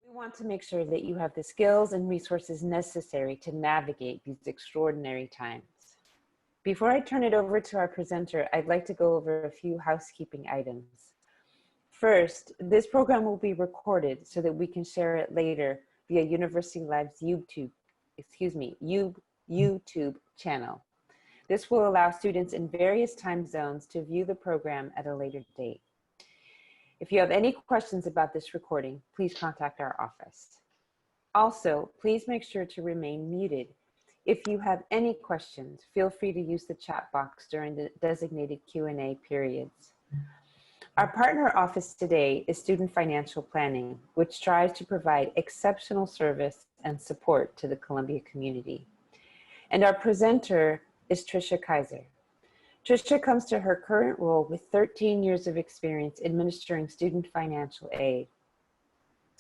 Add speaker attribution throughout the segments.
Speaker 1: We want to make sure that you have the skills and resources necessary to navigate these extraordinary times. Before I turn it over to our presenter, I'd like to go over a few housekeeping items. First, this program will be recorded so that we can share it later via University Live's YouTube channel. This will allow students in various time zones to view the program at a later date. If you have any questions about this recording, please contact our office. Also, please make sure to remain muted. If you have any questions, feel free to use the chat box during the designated Q&A periods. Our partner office today is Student Financial Planning, which strives to provide exceptional service and support to the Columbia community. And our presenter is Tricia Kaiser. Tricia comes to her current role with 13 years of experience administering student financial aid.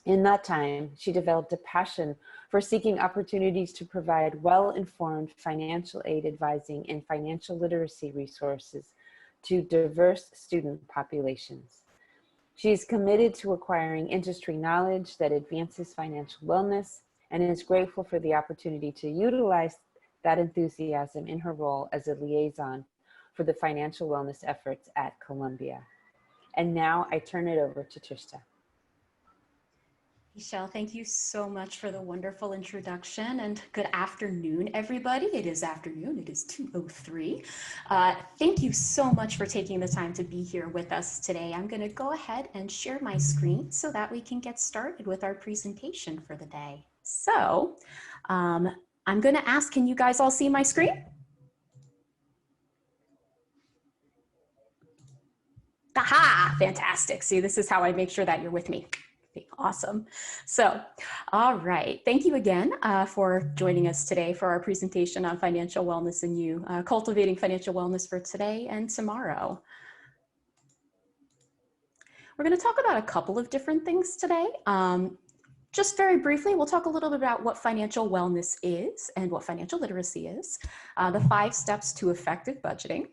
Speaker 1: In that time, she developed a passion for seeking opportunities to provide well-informed financial aid advising and financial literacy resources to diverse student populations. She is committed to acquiring industry knowledge that advances financial wellness and is grateful for the opportunity to utilize that enthusiasm in her role as a liaison for the financial wellness efforts at Columbia. And now I turn it over to Tricia.
Speaker 2: Michelle, thank you so much for the wonderful introduction, and good afternoon, everybody. It is afternoon, it is 2:03. Thank you so much for taking the time to be here with us today. I'm gonna go ahead and share my screen so that we can get started with our presentation for the day. So I'm gonna ask, can you guys all see my screen? Aha, fantastic. See, this is how I make sure that you're with me. Awesome. So, all right. Thank you again for joining us today for our presentation on financial wellness and you, cultivating financial wellness for today and tomorrow. We're going to talk about a couple of different things today. Just very briefly, we'll talk a little bit about what financial wellness is and what financial literacy is, the 5 steps to effective budgeting,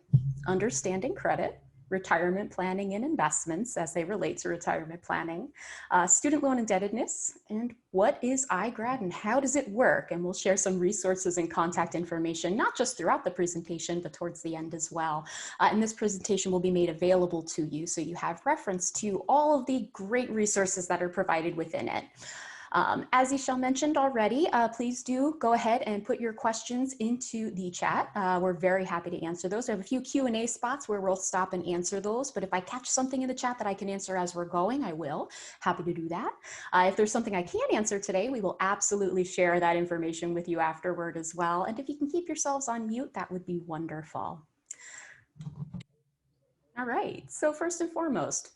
Speaker 2: understanding credit, retirement planning and investments as they relate to retirement planning, student loan indebtedness, and what is iGrad and how does it work? And we'll share some resources and contact information, not just throughout the presentation, but towards the end as well. And this presentation will be made available to you so you have reference to all of the great resources that are provided within it. As Michelle mentioned already, please do go ahead and put your questions into the chat. We're very happy to answer those. I have a few Q&A spots where we'll stop and answer those, but if I catch something in the chat that I can answer as we're going, I will. Happy to do that. If there's something I can't answer today, we will absolutely share that information with you afterward as well. And if you can keep yourselves on mute, that would be wonderful. All right, so first and foremost,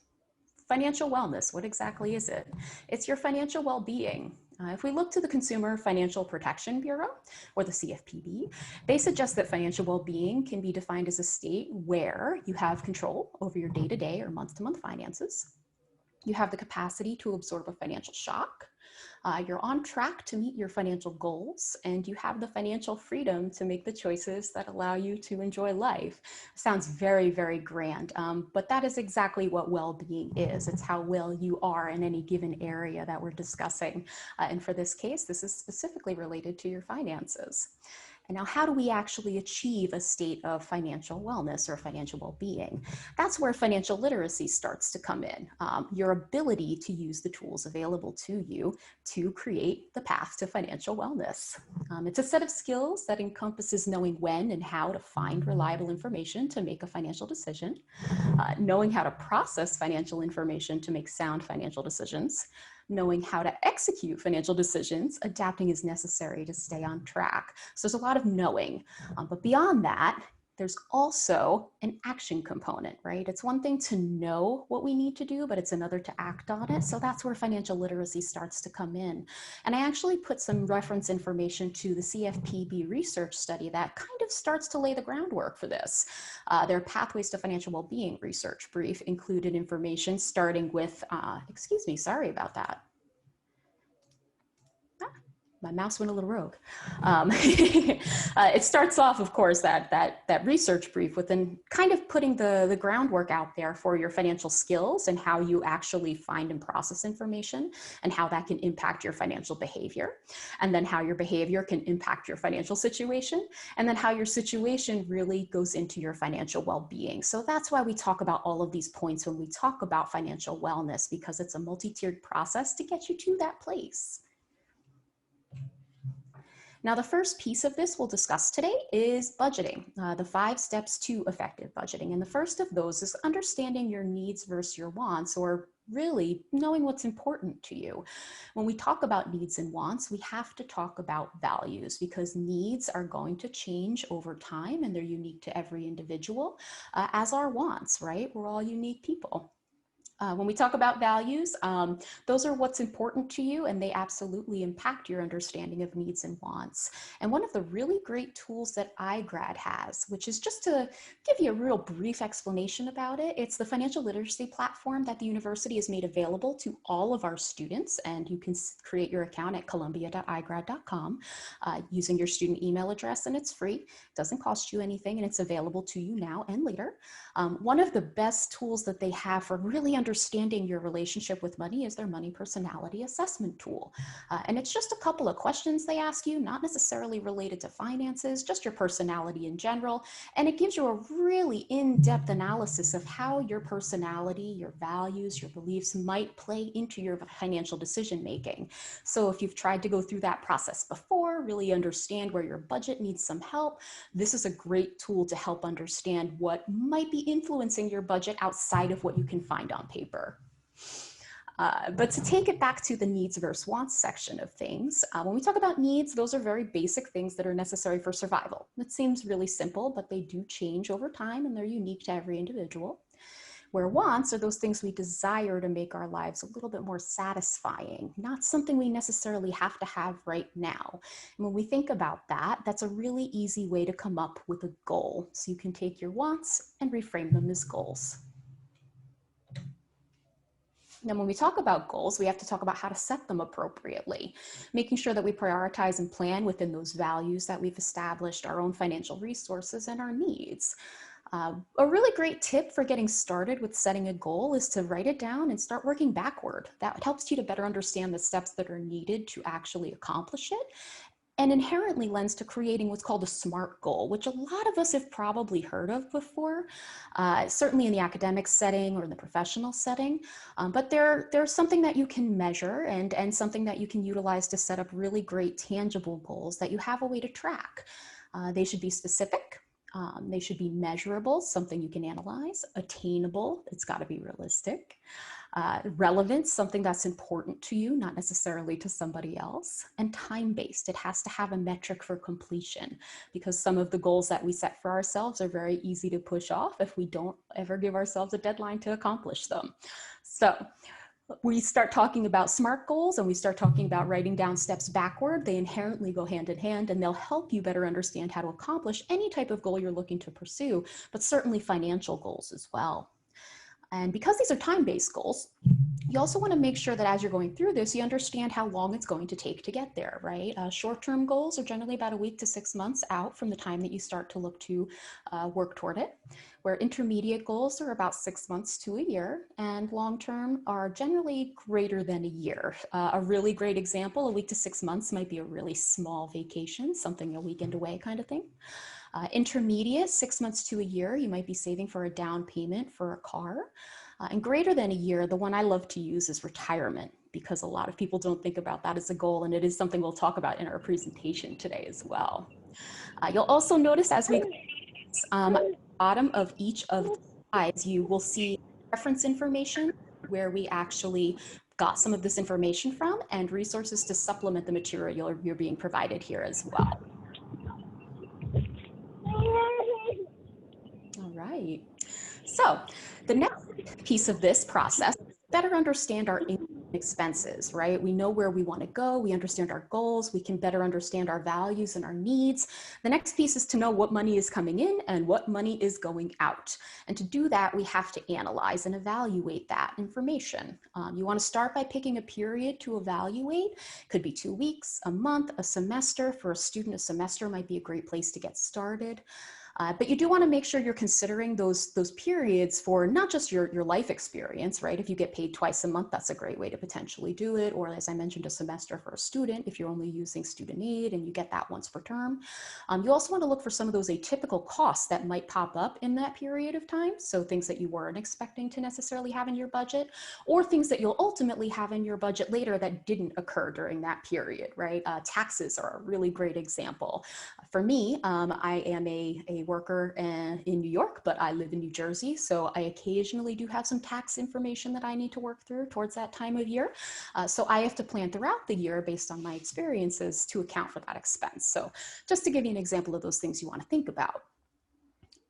Speaker 2: financial wellness, what exactly is it? It's your financial well-being. If we look to the Consumer Financial Protection Bureau, or the CFPB, they suggest that financial well-being can be defined as a state where you have control over your day-to-day or month-to-month finances. You have the capacity to absorb a financial shock. You're on track to meet your financial goals, and you have the financial freedom to make the choices that allow you to enjoy life. Sounds very, very grand, but that is exactly what well-being is. It's how well you are in any given area that we're discussing. And for this case, this is specifically related to your finances. And now, how do we actually achieve a state of financial wellness or financial well-being? That's where financial literacy starts to come in. Your ability to use the tools available to you to create the path to financial wellness. It's a set of skills that encompasses knowing when and how to find reliable information to make a financial decision, knowing how to process financial information to make sound financial decisions, knowing how to execute financial decisions, adapting as necessary to stay on track. So there's a lot of knowing, but beyond that, there's also an action component, right? It's one thing to know what we need to do, but it's another to act on it. So that's where financial literacy starts to come in. And I actually put some reference information to the CFPB research study that kind of starts to lay the groundwork for this. Their Pathways to Financial Wellbeing research brief included information starting with, excuse me, sorry about that. my mouse went a little rogue. It starts off, of course, that research brief with kind of putting the groundwork out there for your financial skills and how you actually find and process information and how that can impact your financial behavior, and then how your behavior can impact your financial situation, and then how your situation really goes into your financial well-being. So that's why we talk about all of these points when we talk about financial wellness, because it's a multi-tiered process to get you to that place. Now, the first piece of this we'll discuss today is budgeting, the 5 steps to effective budgeting. And the first of those is understanding your needs versus your wants, or really knowing what's important to you. When we talk about needs and wants, we have to talk about values, because needs are going to change over time and they're unique to every individual, as are wants, right? We're all unique people. When we talk about values, those are what's important to you, and they absolutely impact your understanding of needs and wants. And one of the really great tools that iGrad has, which is just to give you a real brief explanation about it, it's the financial literacy platform that the university has made available to all of our students. And you can create your account at columbia.igrad.com using your student email address, and it's free. It doesn't cost you anything, and it's available to you now and later. One of the best tools that they have for really understanding your relationship with money is their money personality assessment tool. And it's just a couple of questions they ask you, not necessarily related to finances, just your personality in general. And it gives you a really in-depth analysis of how your personality, your values, your beliefs might play into your financial decision making. So if you've tried to go through that process before, really understand where your budget needs some help, this is a great tool to help understand what might be influencing your budget outside of what you can find on paper. But to take it back to the needs versus wants section of things, when we talk about needs, those are very basic things that are necessary for survival. It seems really simple, but they do change over time and they're unique to every individual. Where wants are those things we desire to make our lives a little bit more satisfying, not something we necessarily have to have right now. And when we think about that, that's a really easy way to come up with a goal. So you can take your wants and reframe them as goals. Now, when we talk about goals, we have to talk about how to set them appropriately, making sure that we prioritize and plan within those values that we've established, our own financial resources and our needs. A really great tip for getting started with setting a goal is to write it down and start working backward. That helps you to better understand the steps that are needed to actually accomplish it, and inherently lends to creating what's called a SMART goal, which a lot of us have probably heard of before, certainly in the academic setting or in the professional setting. But there's something that you can measure and something that you can utilize to set up really great tangible goals that you have a way to track. They should be specific. They should be measurable, something you can analyze, attainable, it's got to be realistic, relevant, something that's important to you, not necessarily to somebody else, and time-based. It has to have a metric for completion, because some of the goals that we set for ourselves are very easy to push off if we don't ever give ourselves a deadline to accomplish them. So we start talking about SMART goals and we start talking about writing down steps backward. They inherently go hand in hand, and they'll help you better understand how to accomplish any type of goal you're looking to pursue, but certainly financial goals as well. And because these are time-based goals, you also want to make sure that as you're going through this, you understand how long it's going to take to get there, right? Short-term goals are generally about a week to 6 months out from the time that you start to look to work toward it, where intermediate goals are about 6 months to a year, and long-term are generally greater than a year. A really great example, a week to 6 months might be a really small vacation, something a weekend away kind of thing. Intermediate, 6 months to a year, you might be saving for a down payment for a car. And greater than a year, the one I love to use is retirement, because a lot of people don't think about that as a goal, and it is something we'll talk about in our presentation today as well. You'll also notice as we go at the bottom of each of the slides, you will see reference information where we actually got some of this information from, and resources to supplement the material you're being provided here as well. All right. So the next piece of this process is better understand our income and expenses, right? We know where we want to go. We understand our goals. We can better understand our values and our needs. The next piece is to know what money is coming in and what money is going out. And to do that, we have to analyze and evaluate that information. You want to start by picking a period to evaluate. Could be 2 weeks, a month, a semester. For a student, a semester might be a great place to get started. But you do want to make sure you're considering those periods for not just your life experience, right? If you get paid twice a month, that's a great way to potentially do it. Or as I mentioned, a semester for a student, if you're only using student aid and you get that once per term. You also want to look for some of those atypical costs that might pop up in that period of time. So things that you weren't expecting to necessarily have in your budget, or things that you'll ultimately have in your budget later that didn't occur during that period, right? Taxes are a really great example. For me, I am a worker in New York, but I live in New Jersey. So I occasionally do have some tax information that I need to work through towards that time of year. So I have to plan throughout the year based on my experiences to account for that expense. So just to give you an example of those things you want to think about.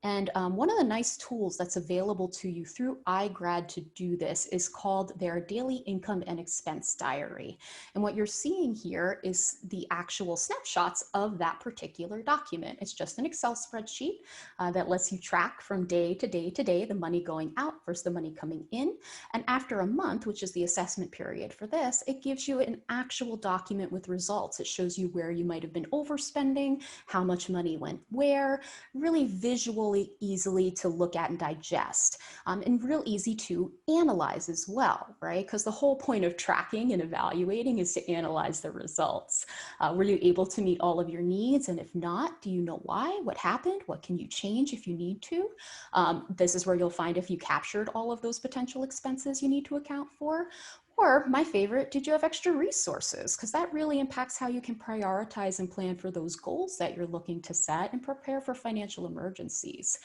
Speaker 2: And one of the nice tools that's available to you through iGrad to do this is called their Daily Income and Expense Diary. And what you're seeing here is the actual snapshots of that particular document. It's just an Excel spreadsheet that lets you track from day to day to day the money going out versus the money coming in. And after a month, which is the assessment period for this, it gives you an actual document with results. It shows you where you might have been overspending, how much money went where, really visually easily to look at and digest, and real easy to analyze as well, right? Because the whole point of tracking and evaluating is to analyze the results. Were you able to meet all of your needs? And if not, do you know why? What happened? What can you change if you need to? This is where you'll find if you captured all of those potential expenses you need to account for. Or my favorite, did you have extra resources? Because that really impacts how you can prioritize and plan for those goals that you're looking to set and prepare for financial emergencies.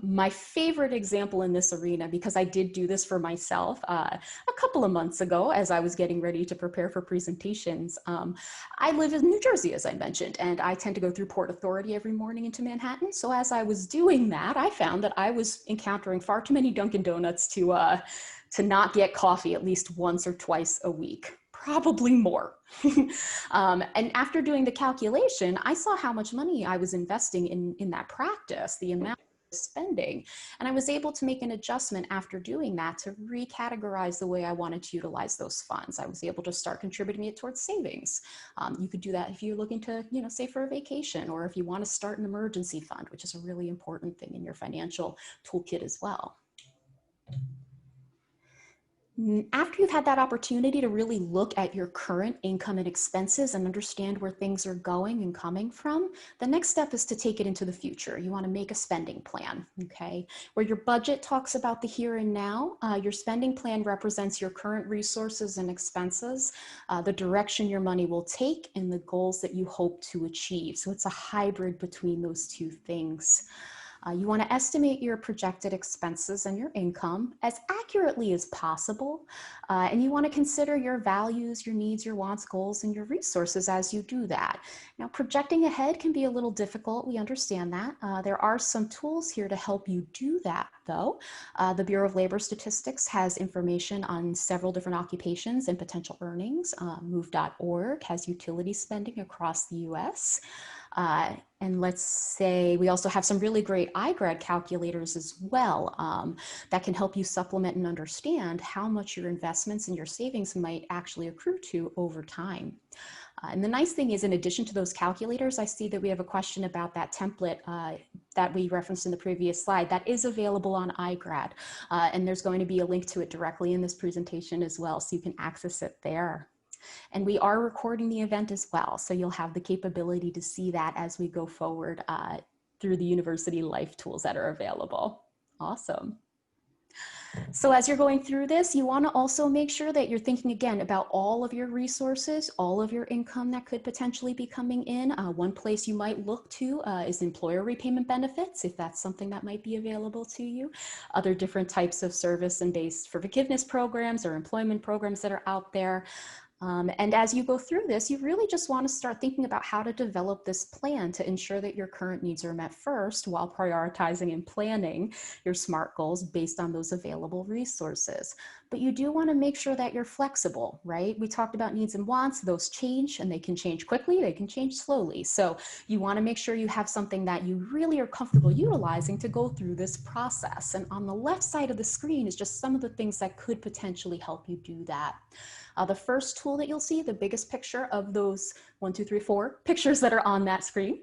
Speaker 2: My favorite example in this arena, because I did do this for myself a couple of months ago as I was getting ready to prepare for presentations. I live in New Jersey, as I mentioned, and I tend to go through Port Authority every morning into Manhattan. So as I was doing that, I found that I was encountering far too many Dunkin' Donuts to not get coffee at least once or twice a week, probably more. And after doing the calculation, I saw how much money I was investing in that practice, the amount I was spending. And I was able to make an adjustment after doing that to recategorize the way I wanted to utilize those funds. I was able to start contributing it towards savings. You could do that if you're looking to, save for a vacation, or if you want to start an emergency fund, which is a really important thing in your financial toolkit as well. After you've had that opportunity to really look at your current income and expenses and understand where things are going and coming from, the next step is to take it into the future. You want to make a spending plan, okay? Where your budget talks about the here and now, your spending plan represents your current resources and expenses, the direction your money will take, and the goals that you hope to achieve. So it's a hybrid between those two things. You want to estimate your projected expenses and your income as accurately as possible. And you want to consider your values, your needs, your wants, goals, and your resources as you do that. Now, projecting ahead can be a little difficult. We understand that. There are some tools here to help you do that, though. The Bureau of Labor Statistics has information on several different occupations and potential earnings. Move.org has utility spending across the US. And let's say we also have some really great iGrad calculators as well that can help you supplement and understand how much your investments and your savings might actually accrue to over time. And the nice thing is, in addition to those calculators, I see that we have a question about that template that we referenced in the previous slide that is available on iGrad. And there's going to be a link to it directly in this presentation as well, so you can access it there. And we are recording the event as well, so you'll have the capability to see that as we go forward through the university life tools that are available. Awesome. So as you're going through this, you want to also make sure that you're thinking again about all of your resources, all of your income that could potentially be coming in. One place you might look to is employer repayment benefits, if that's something that might be available to you. Other different types of service and based for forgiveness programs or employment programs that are out there. And as you go through this, you really just want to start thinking about how to develop this plan to ensure that your current needs are met first while prioritizing and planning your SMART goals based on those available resources. But you do want to make sure that you're flexible, right? We talked about needs and wants, those change and they can change quickly, they can change slowly. So you want to make sure you have something that you really are comfortable utilizing to go through this process. And on the left side of the screen is just some of the things that could potentially help you do that. The first tool that you'll see, the biggest picture of those 1, 2, 3, 4 pictures that are on that screen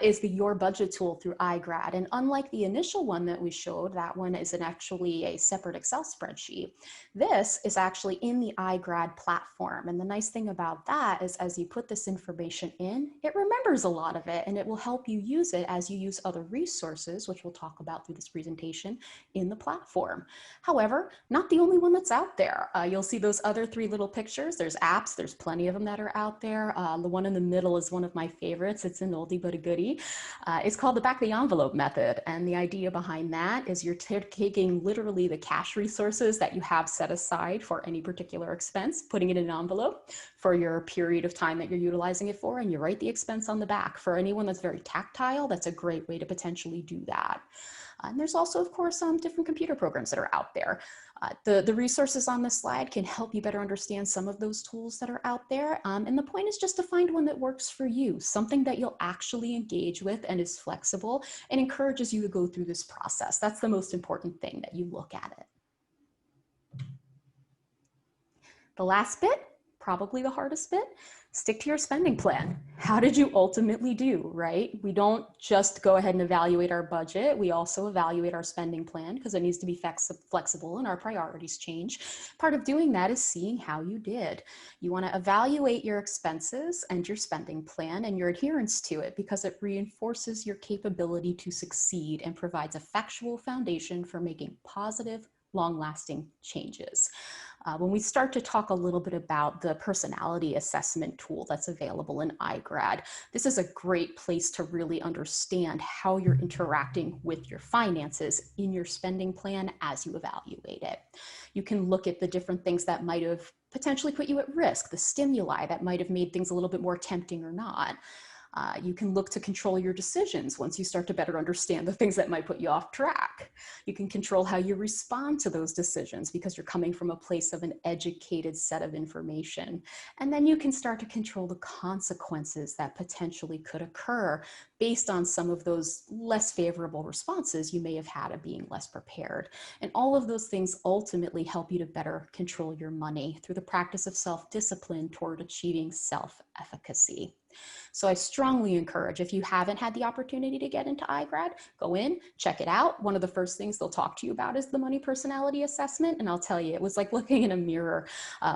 Speaker 2: is the Your Budget tool through iGrad. And unlike the initial one that we showed, that one is actually a separate Excel spreadsheet. This is actually in the iGrad platform. And the nice thing about that is as you put this information in, it remembers a lot of it and it will help you use it as you use other resources, which we'll talk about through this presentation in the platform. However, not the only one that's out there. You'll see those other 3 little pictures. There's apps, there's plenty of them that are out there. The one in the middle is one of my favorites. It's an oldie but a goodie. It's called the back of the envelope method. And the idea behind that is you're taking literally the cash resources that you have set aside for any particular expense, putting it in an envelope for your period of time that you're utilizing it for, and you write the expense on the back. For anyone that's very tactile, that's a great way to potentially do that. And there's also, of course, different computer programs that are out there. The resources on this slide can help you better understand some of those tools that are out there. And the point is just to find one that works for you, something that you'll actually engage with and is flexible and encourages you to go through this process. That's the most important thing, that you look at it. The last bit, probably the hardest bit, stick to your spending plan. How did you ultimately do, right? We don't just go ahead and evaluate our budget. We also evaluate our spending plan because it needs to be flexible and our priorities change. Part of doing that is seeing how you did. You want to evaluate your expenses and your spending plan and your adherence to it because it reinforces your capability to succeed and provides a factual foundation for making positive, long-lasting changes. When we start to talk a little bit about the personality assessment tool that's available in iGrad, this is a great place to really understand how you're interacting with your finances in your spending plan as you evaluate it. You can look at the different things that might have potentially put you at risk, the stimuli that might have made things a little bit more tempting or not. You can look to control your decisions once you start to better understand the things that might put you off track. You can control how you respond to those decisions because you're coming from a place of an educated set of information. And then you can start to control the consequences that potentially could occur based on some of those less favorable responses you may have had of being less prepared. And all of those things ultimately help you to better control your money through the practice of self-discipline toward achieving self-efficacy. So I strongly encourage, if you haven't had the opportunity to get into iGrad, go in, check it out. One of the first things they'll talk to you about is the money personality assessment. And I'll tell you, it was like looking in a mirror.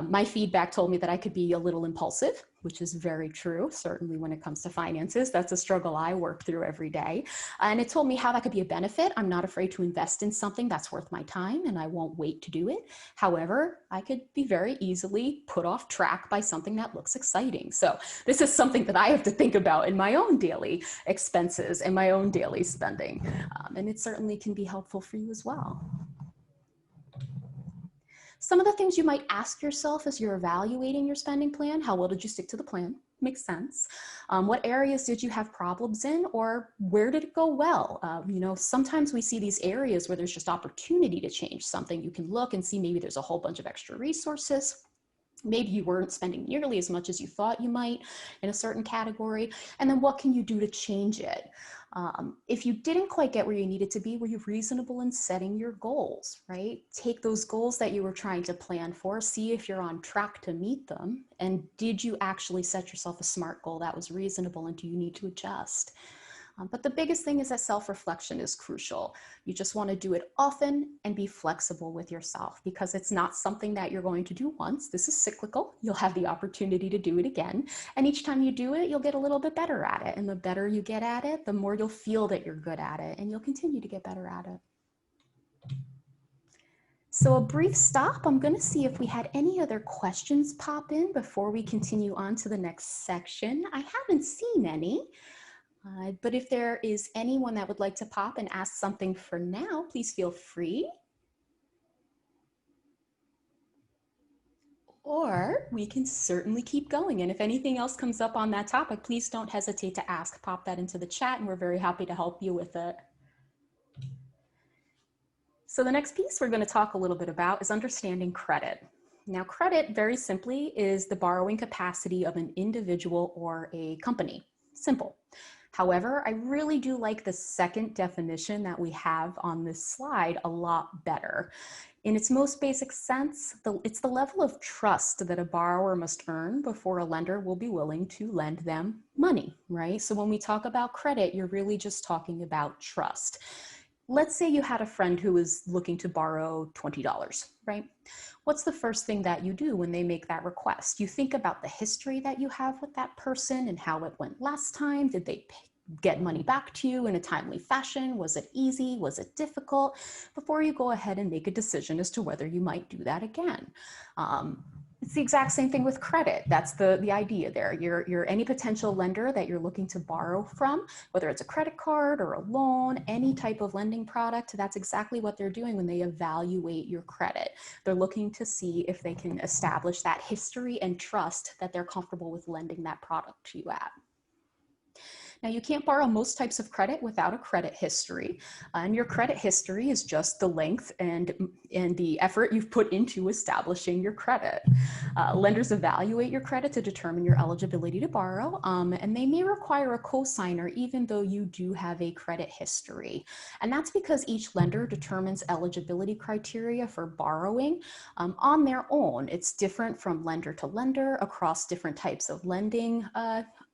Speaker 2: My feedback told me that I could be a little impulsive, which is very true, certainly when it comes to finances. That's a struggle I work through every day. And it told me how that could be a benefit. I'm not afraid to invest in something that's worth my time and I won't wait to do it. However, I could be very easily put off track by something that looks exciting. So this is something that I have to think about in my own daily expenses and my own daily spending. And it certainly can be helpful for you as well. Some of the things you might ask yourself as you're evaluating your spending plan: how well did you stick to the plan? Makes sense. What areas did you have problems in, or where did it go well? Sometimes we see these areas where there's just opportunity to change something. You can look and see maybe there's a whole bunch of extra resources. Maybe you weren't spending nearly as much as you thought you might in a certain category. And then what can you do to change it? If you didn't quite get where you needed to be, were you reasonable in setting your goals, right? Take those goals that you were trying to plan for, see if you're on track to meet them. And did you actually set yourself a SMART goal that was reasonable, and do you need to adjust? But the biggest thing is that self-reflection is crucial. You just want to do it often and be flexible with yourself, because it's not something that you're going to do once. This is cyclical. You'll have the opportunity to do it again. And each time you do it, you'll get a little bit better at it. And the better you get at it, the more you'll feel that you're good at it, and you'll continue to get better at it. So a brief stop. I'm going to see if we had any other questions pop in before we continue on to the next section. I haven't seen any. But if there is anyone that would like to pop and ask something for now, please feel free. Or we can certainly keep going. And if anything else comes up on that topic, please don't hesitate to ask. Pop that into the chat and we're very happy to help you with it. So the next piece we're going to talk a little bit about is understanding credit. Now, credit, very simply, is the borrowing capacity of an individual or a company. Simple. However, I really do like the second definition that we have on this slide a lot better. In its most basic sense, it's the level of trust that a borrower must earn before a lender will be willing to lend them money, right? So when we talk about credit, you're really just talking about trust. Let's say you had a friend who was looking to borrow $20, right? What's the first thing that you do when they make that request? You think about the history that you have with that person and how it went last time. Did they get money back to you in a timely fashion? Was it easy? Was it difficult? Before you go ahead and make a decision as to whether you might do that again. It's the exact same thing with credit. That's the idea there. You're any potential lender that you're looking to borrow from, whether it's a credit card or a loan, any type of lending product, that's exactly what they're doing when they evaluate your credit. They're looking to see if they can establish that history and trust that they're comfortable with lending that product to you at. Now, you can't borrow most types of credit without a credit history, and your credit history is just the length and the effort you've put into establishing your credit. Lenders evaluate your credit to determine your eligibility to borrow, and they may require a cosigner even though you do have a credit history. And that's because each lender determines eligibility criteria for borrowing on their own. It's different from lender to lender across different types of lending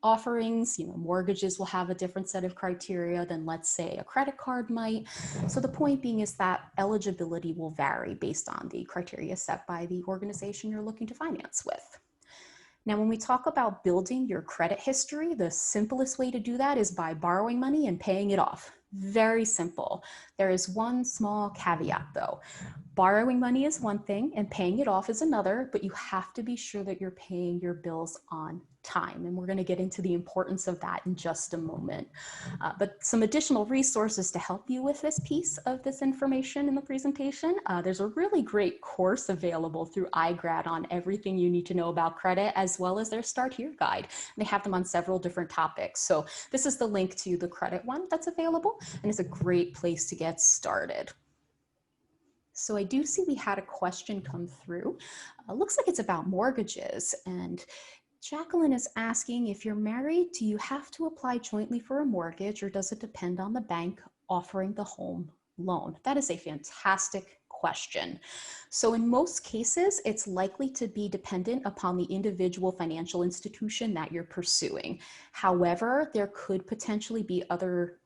Speaker 2: offerings. Mortgages will have a different set of criteria than, let's say, a credit card might. So the point being is that eligibility will vary based on the criteria set by the organization you're looking to finance with. Now, when we talk about building your credit history, the simplest way to do that is by borrowing money and paying it off. Very simple. There is one small caveat though. Borrowing money is one thing and paying it off is another, but you have to be sure that you're paying your bills on time. And we're going to get into the importance of that in just a moment. But some additional resources to help you with this piece of this information in the presentation. There's a really great course available through iGrad on everything you need to know about credit, as well as their Start Here guide. They have them on several different topics. So this is the link to the credit one that's available, and it's a great place to get started. So I do see we had a question come through. Looks like it's about mortgages, and Jacqueline is asking, if you're married, do you have to apply jointly for a mortgage, or does it depend on the bank offering the home loan? That is a fantastic question. So in most cases, it's likely to be dependent upon the individual financial institution that you're pursuing. However, there could potentially be other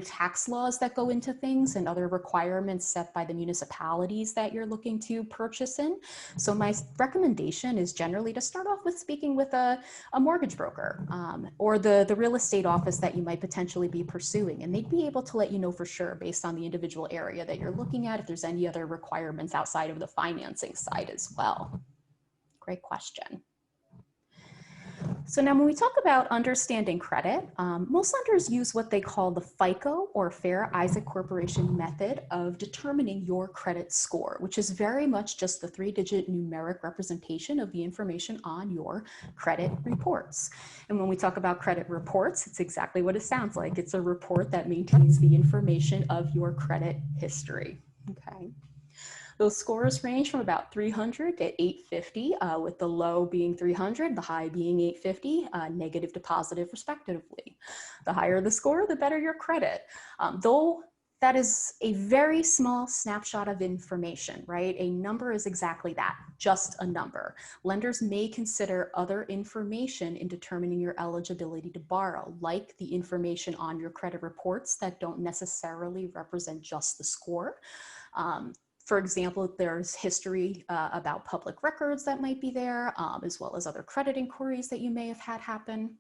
Speaker 2: tax laws that go into things and other requirements set by the municipalities that you're looking to purchase in. So my recommendation is generally to start off with speaking with a mortgage broker or the real estate office that you might potentially be pursuing. And they'd be able to let you know for sure based on the individual area that you're looking at if there's any other requirements outside of the financing side as well. Great question. So now when we talk about understanding credit, most lenders use what they call the FICO or Fair Isaac Corporation method of determining your credit score, which is very much just the 3-digit numeric representation of the information on your credit reports. And when we talk about credit reports, it's exactly what it sounds like. It's a report that maintains the information of your credit history. Okay. Those scores range from about 300 to 850, with the low being 300, the high being 850, negative to positive respectively. The higher the score, the better your credit. Though that is a very small snapshot of information, right? A number is exactly that, just a number. Lenders may consider other information in determining your eligibility to borrow, like the information on your credit reports that don't necessarily represent just the score. For example, there's history about public records that might be there, as well as other credit inquiries that you may have had happen.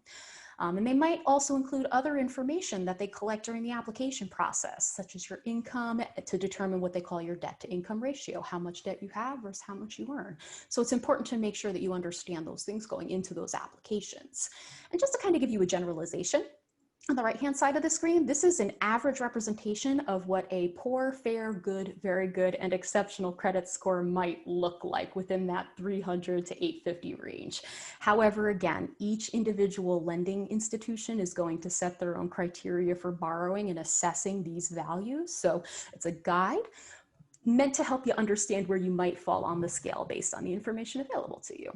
Speaker 2: And they might also include other information that they collect during the application process, such as your income, to determine what they call your debt to income ratio, how much debt you have versus how much you earn. So it's important to make sure that you understand those things going into those applications. And just to kind of give you a generalization, On the right-hand side of the screen, this is an average representation of what a poor, fair, good, very good, and exceptional credit score might look like within that 300 to 850 range. However, again, each individual lending institution is going to set their own criteria for borrowing and assessing these values. So it's a guide meant to help you understand where you might fall on the scale based on the information available to you.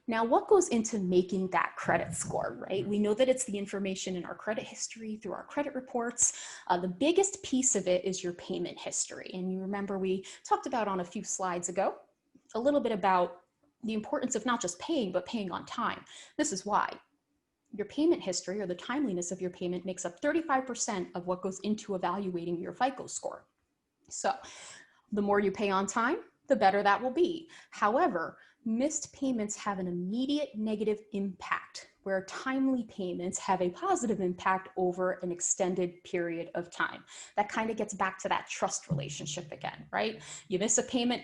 Speaker 2: Now, what goes into making that credit score, right? We know that it's the information in our credit history through our credit reports. The biggest piece of it is your payment history. And you remember we talked about on a few slides ago, a little bit about the importance of not just paying, but paying on time. This is why. Your payment history or the timeliness of your payment makes up 35% of what goes into evaluating your FICO score. So the more you pay on time, the better that will be. However, missed payments have an immediate negative impact, where timely payments have a positive impact over an extended period of time. That kind of gets back to that trust relationship again, right? You miss a payment,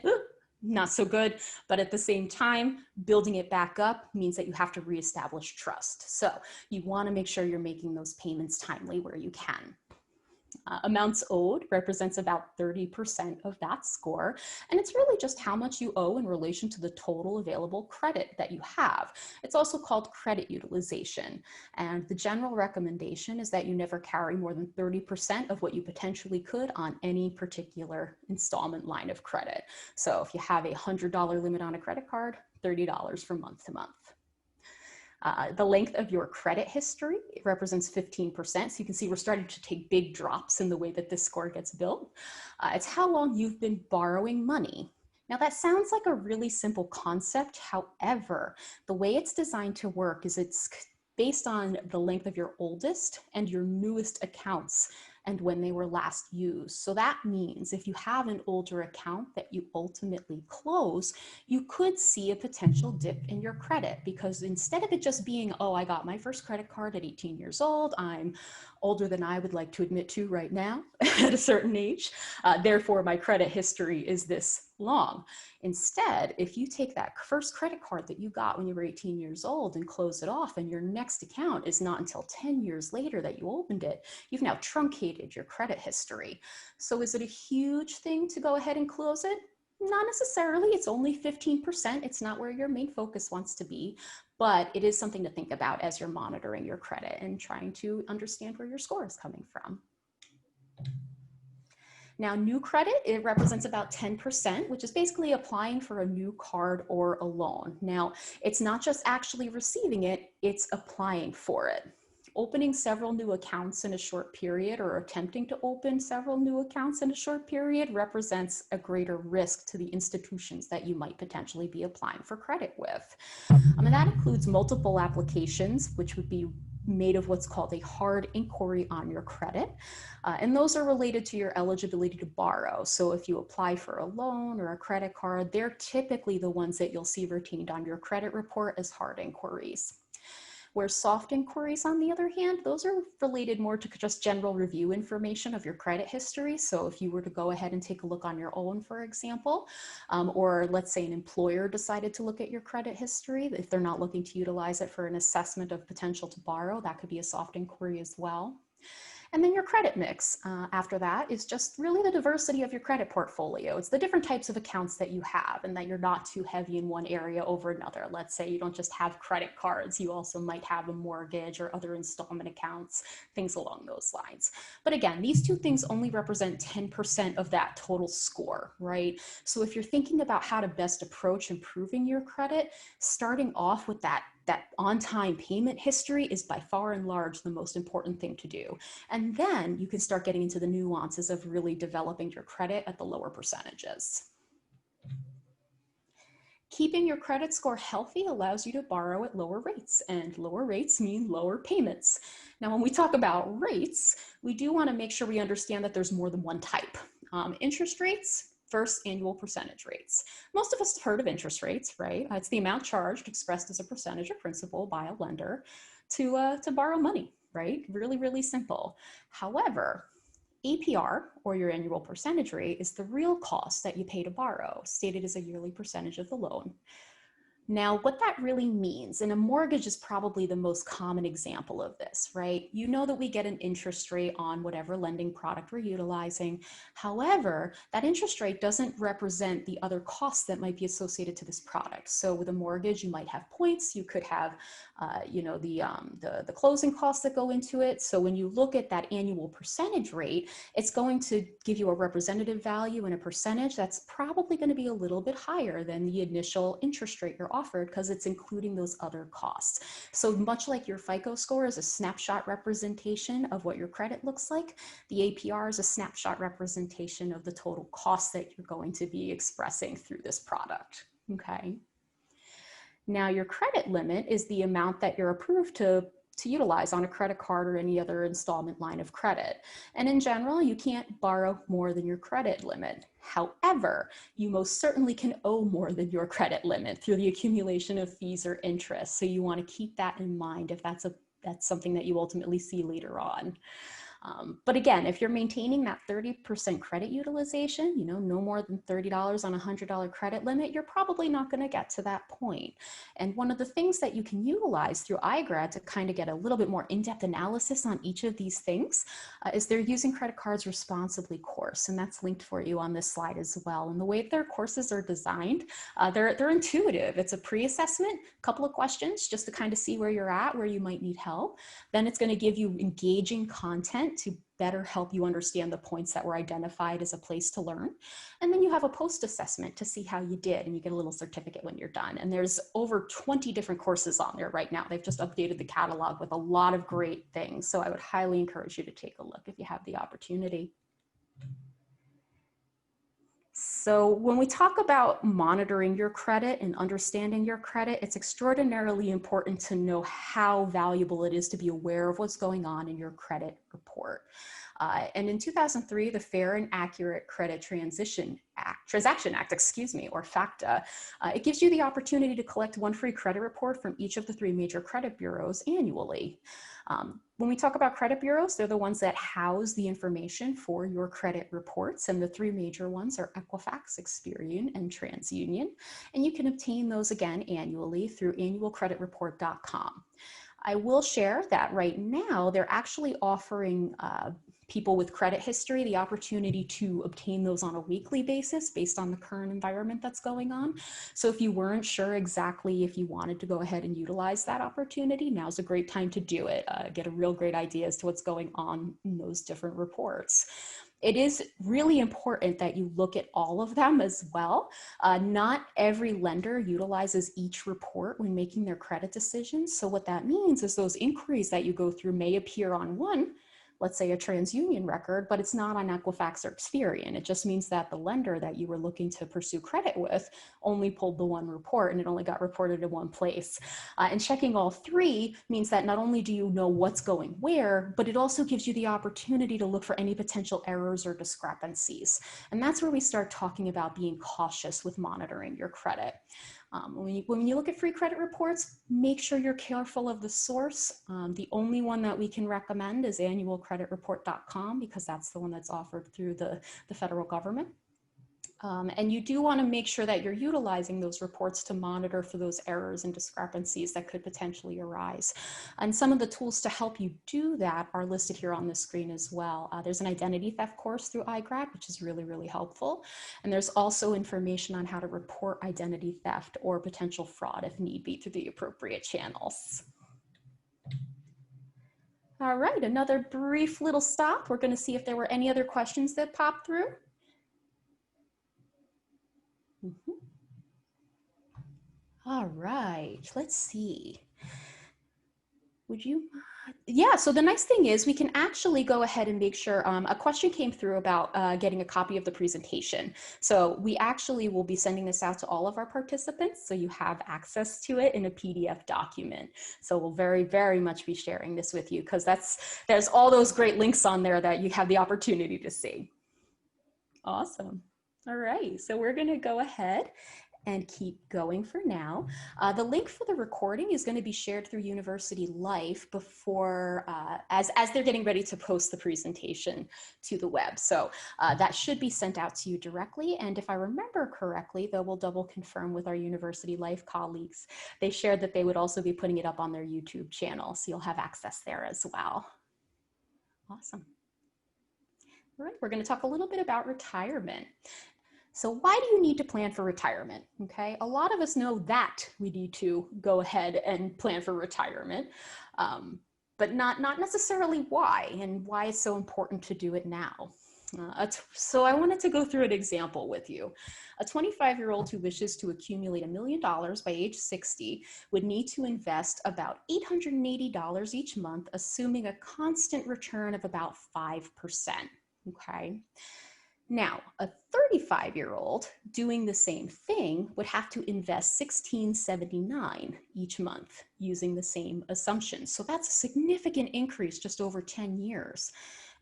Speaker 2: not so good, but at the same time, building it back up means that you have to reestablish trust. So you want to make sure you're making those payments timely where you can. Amounts owed represents about 30% of that score. And it's really just how much you owe in relation to the total available credit that you have. It's also called credit utilization. And the general recommendation is that you never carry more than 30% of what you potentially could on any particular installment line of credit. So if you have a $100 limit on a credit card, $30 from month to month. The length of your credit history represents 15%. So you can see we're starting to take big drops in the way that this score gets built. It's how long you've been borrowing money. Now that sounds like a really simple concept. However, the way it's designed to work is it's based on the length of your oldest and your newest accounts and when they were last used. So that means if you have an older account that you ultimately close, you could see a potential dip in your credit, because instead of it just being, oh, I got my first credit card at 18 years old, I'm older than I would like to admit to right now at a certain age, therefore my credit history is this long. Instead, if you take that first credit card that you got when you were 18 years old and close it off, and your next account is not until 10 years later that you opened it, you've now truncated your credit history. So is it a huge thing to go ahead and close it? Not necessarily. It's only 15%. It's not where your main focus wants to be, but it is something to think about as you're monitoring your credit and trying to understand where your score is coming from. Now, new credit, it represents about 10%, which is basically applying for a new card or a loan. Now, it's not just actually receiving it, it's applying for it. Opening several new accounts in a short period, or attempting to open several new accounts in a short period, represents a greater risk to the institutions that you might potentially be applying for credit with. And that includes multiple applications, which would be made of what's called a hard inquiry on your credit. And those are related to your eligibility to borrow. So if you apply for a loan or a credit card, they're typically the ones that you'll see retained on your credit report as hard inquiries. Where soft inquiries, on the other hand, those are related more to just general review information of your credit history. So if you were to go ahead and take a look on your own, for example, or let's say an employer decided to look at your credit history, if they're not looking to utilize it for an assessment of potential to borrow, that could be a soft inquiry as well. And then your credit mix after that is just really the diversity of your credit portfolio. It's the different types of accounts that you have, and that you're not too heavy in one area over another. Let's say you don't just have credit cards, you also might have a mortgage or other installment accounts, things along those lines. But again, these two things only represent 10% of that total score, right? So if you're thinking about how to best approach improving your credit, starting off with that on-time payment history is by far and large the most important thing to do. And then you can start getting into the nuances of really developing your credit at the lower percentages. Keeping your credit score healthy allows you to borrow at lower rates, and lower rates mean lower payments. Now, when we talk about rates, we do want to make sure we understand that there's more than one type. Interest rates, first annual percentage rates. Most of us have heard of interest rates, right? It's the amount charged expressed as a percentage of principal by a lender to borrow money, right? Really, really simple. However, APR, or your annual percentage rate, is the real cost that you pay to borrow, stated as a yearly percentage of the loan. Now, what that really means, and a mortgage is probably the most common example of this, right? You know that we get an interest rate on whatever lending product we're utilizing. However, that interest rate doesn't represent the other costs that might be associated to this product. So with a mortgage, you might have points, you could have, the closing costs that go into it. So when you look at that annual percentage rate, it's going to give you a representative value and a percentage that's probably going to be a little bit higher than the initial interest rate you're offered because it's including those other costs. So much like your FICO score is a snapshot representation of what your credit looks like, the APR is a snapshot representation of the total cost that you're going to be expressing through this product, okay? Now your credit limit is the amount that you're approved to utilize on a credit card or any other installment line of credit. And in general, you can't borrow more than your credit limit. However, you most certainly can owe more than your credit limit through the accumulation of fees or interest. So you want to keep that in mind if that's something that you ultimately see later on. But again, if you're maintaining that 30% credit utilization, no more than $30 on a $100 credit limit, you're probably not going to get to that point. And one of the things that you can utilize through iGrad to kind of get a little bit more in-depth analysis on each of these things is their Using Credit Cards Responsibly course. And that's linked for you on this slide as well. And the way their courses are designed, they're intuitive. It's a pre-assessment, couple of questions just to kind of see where you're at, where you might need help. Then it's going to give you engaging content to better help you understand the points that were identified as a place to learn. And then you have a post-assessment to see how you did, and you get a little certificate when you're done. And there's over 20 different courses on there right now. They've just updated the catalog with a lot of great things. So I would highly encourage you to take a look if you have the opportunity. So when we talk about monitoring your credit and understanding your credit, it's extraordinarily important to know how valuable it is to be aware of what's going on in your credit report. And in 2003, the Fair and Accurate Credit Transaction Act, or FACTA, it gives you the opportunity to collect one free credit report from each of the 3 major credit bureaus annually. When we talk about credit bureaus, they're the ones that house the information for your credit reports, and the 3 major ones are Equifax, Experian, and TransUnion. And you can obtain those again annually through annualcreditreport.com. I will share that right now they're actually offering people with credit history the opportunity to obtain those on a weekly basis based on the current environment that's going on. So if you weren't sure exactly if you wanted to go ahead and utilize that opportunity, now's a great time to do it. Get a real great idea as to what's going on in those different reports. It is really important that you look at all of them as well. Not every lender utilizes each report when making their credit decisions. So what that means is those inquiries that you go through may appear on one, let's say a TransUnion record, but it's not on Equifax or Experian. It just means that the lender that you were looking to pursue credit with only pulled the one report and it only got reported in one place. And checking all 3 means that not only do you know what's going where, but it also gives you the opportunity to look for any potential errors or discrepancies. And that's where we start talking about being cautious with monitoring your credit. When you look at free credit reports, make sure you're careful of the source. The only one that we can recommend is annualcreditreport.com because that's the one that's offered through the federal government. And you do want to make sure that you're utilizing those reports to monitor for those errors and discrepancies that could potentially arise. And some of the tools to help you do that are listed here on the screen as well. There's an identity theft course through iGrad, which is really, really helpful. And there's also information on how to report identity theft or potential fraud if need be through the appropriate channels. All right, another brief little stop. We're going to see if there were any other questions that popped through. All right, let's see. Yeah, so the nice thing is we can actually go ahead and make sure, a question came through about getting a copy of the presentation. So we actually will be sending this out to all of our participants so you have access to it in a PDF document. So we'll very, very much be sharing this with you because there's all those great links on there that you have the opportunity to see. Awesome. All right, so we're gonna go ahead and keep going for now. The link for the recording is going to be shared through University Life before, as they're getting ready to post the presentation to the web. So that should be sent out to you directly. And if I remember correctly, though we'll double confirm with our University Life colleagues, they shared that they would also be putting it up on their YouTube channel. So you'll have access there as well. Awesome. All right, we're going to talk a little bit about retirement. So why do you need to plan for retirement? Okay, a lot of us know that we need to go ahead and plan for retirement, but not necessarily why, and why it's so important to do it now. So I wanted to go through an example with you. A 25-year-old who wishes to accumulate $1 million by age 60 would need to invest about $880 each month, assuming a constant return of about 5%, okay? Now, a 35-year-old doing the same thing would have to invest $1,679 each month using the same assumptions. So that's a significant increase just over 10 years.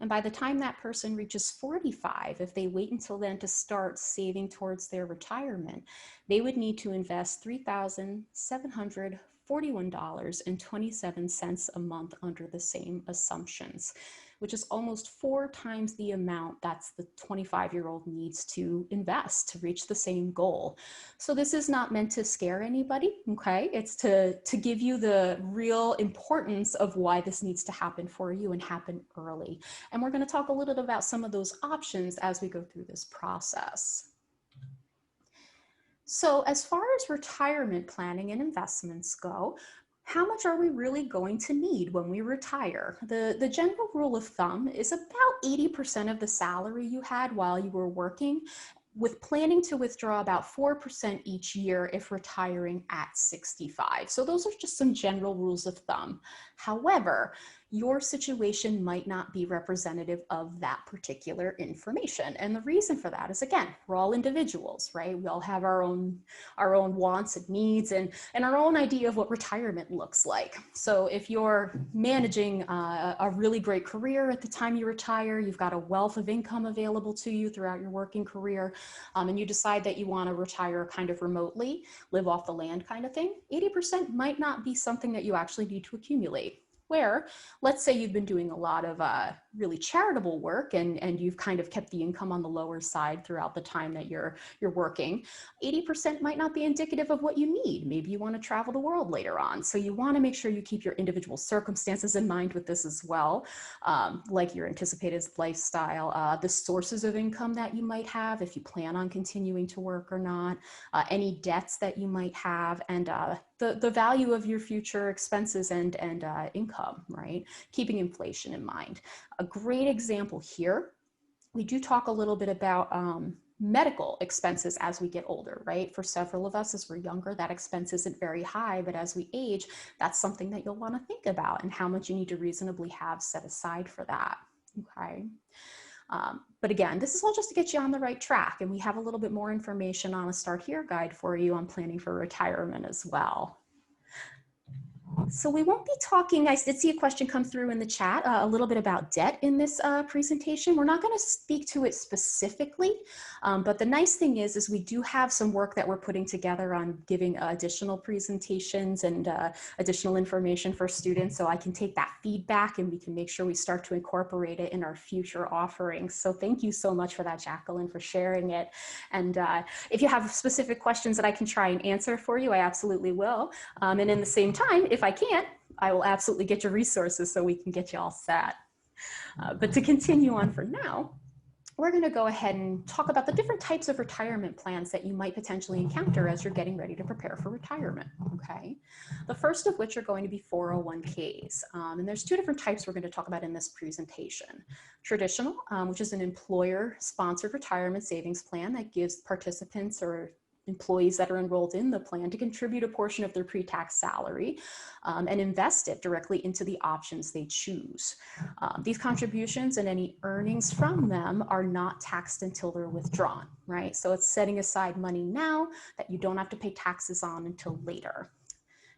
Speaker 2: And by the time that person reaches 45, if they wait until then to start saving towards their retirement, they would need to invest $3,741.27 a month under the same assumptions, which is almost 4 times the amount that's the 25-year-old needs to invest to reach the same goal. So this is not meant to scare anybody, okay? It's to give you the real importance of why this needs to happen for you and happen early. And we're going to talk a little bit about some of those options as we go through this process. So as far as retirement planning and investments go, how much are we really going to need when we retire? The general rule of thumb is about 80% of the salary you had while you were working, with planning to withdraw about 4% each year if retiring at 65. So those are just some general rules of thumb. However, your situation might not be representative of that particular information. And the reason for that is, again, we're all individuals, right? We all have our own wants and needs and our own idea of what retirement looks like. So if you're managing a really great career at the time you retire, you've got a wealth of income available to you throughout your working career, and you decide that you want to retire kind of remotely, live off the land kind of thing, 80% might not be something that you actually need to accumulate. Where, let's say you've been doing a lot of really charitable work and you've kind of kept the income on the lower side throughout the time that you're working, 80% might not be indicative of what you need. Maybe you want to travel the world later on. So you want to make sure you keep your individual circumstances in mind with this as well, like your anticipated lifestyle, the sources of income that you might have if you plan on continuing to work or not, any debts that you might have, and the value of your future expenses and income, right? Keeping inflation in mind. A great example here, we do talk a little bit about medical expenses as we get older, right? For several of us, as we're younger, that expense isn't very high, but as we age, that's something that you'll want to think about and how much you need to reasonably have set aside for that, okay? But again, this is all just to get you on the right track, and we have a little bit more information on a Start Here guide for you on planning for retirement as well. So we won't be talking, I did see a question come through in the chat, a little bit about debt in this presentation. We're not going to speak to it specifically, but the nice thing is we do have some work that we're putting together on giving additional presentations and additional information for students, so I can take that feedback and we can make sure we start to incorporate it in our future offerings. So thank you so much for that, Jacqueline, for sharing it. And if you have specific questions that I can try and answer for you, I absolutely will. And in the same time, if I can't, I will absolutely get your resources so we can get you all set. But to continue on for now, we're going to go ahead and talk about the different types of retirement plans that you might potentially encounter as you're getting ready to prepare for retirement, okay? The first of which are going to be 401ks. And there's 2 different types we're going to talk about in this presentation. Traditional, which is an employer-sponsored retirement savings plan that gives participants or employees that are enrolled in the plan to contribute a portion of their pre-tax salary and invest it directly into the options they choose. These contributions and any earnings from them are not taxed until they're withdrawn, right? So it's setting aside money now that you don't have to pay taxes on until later.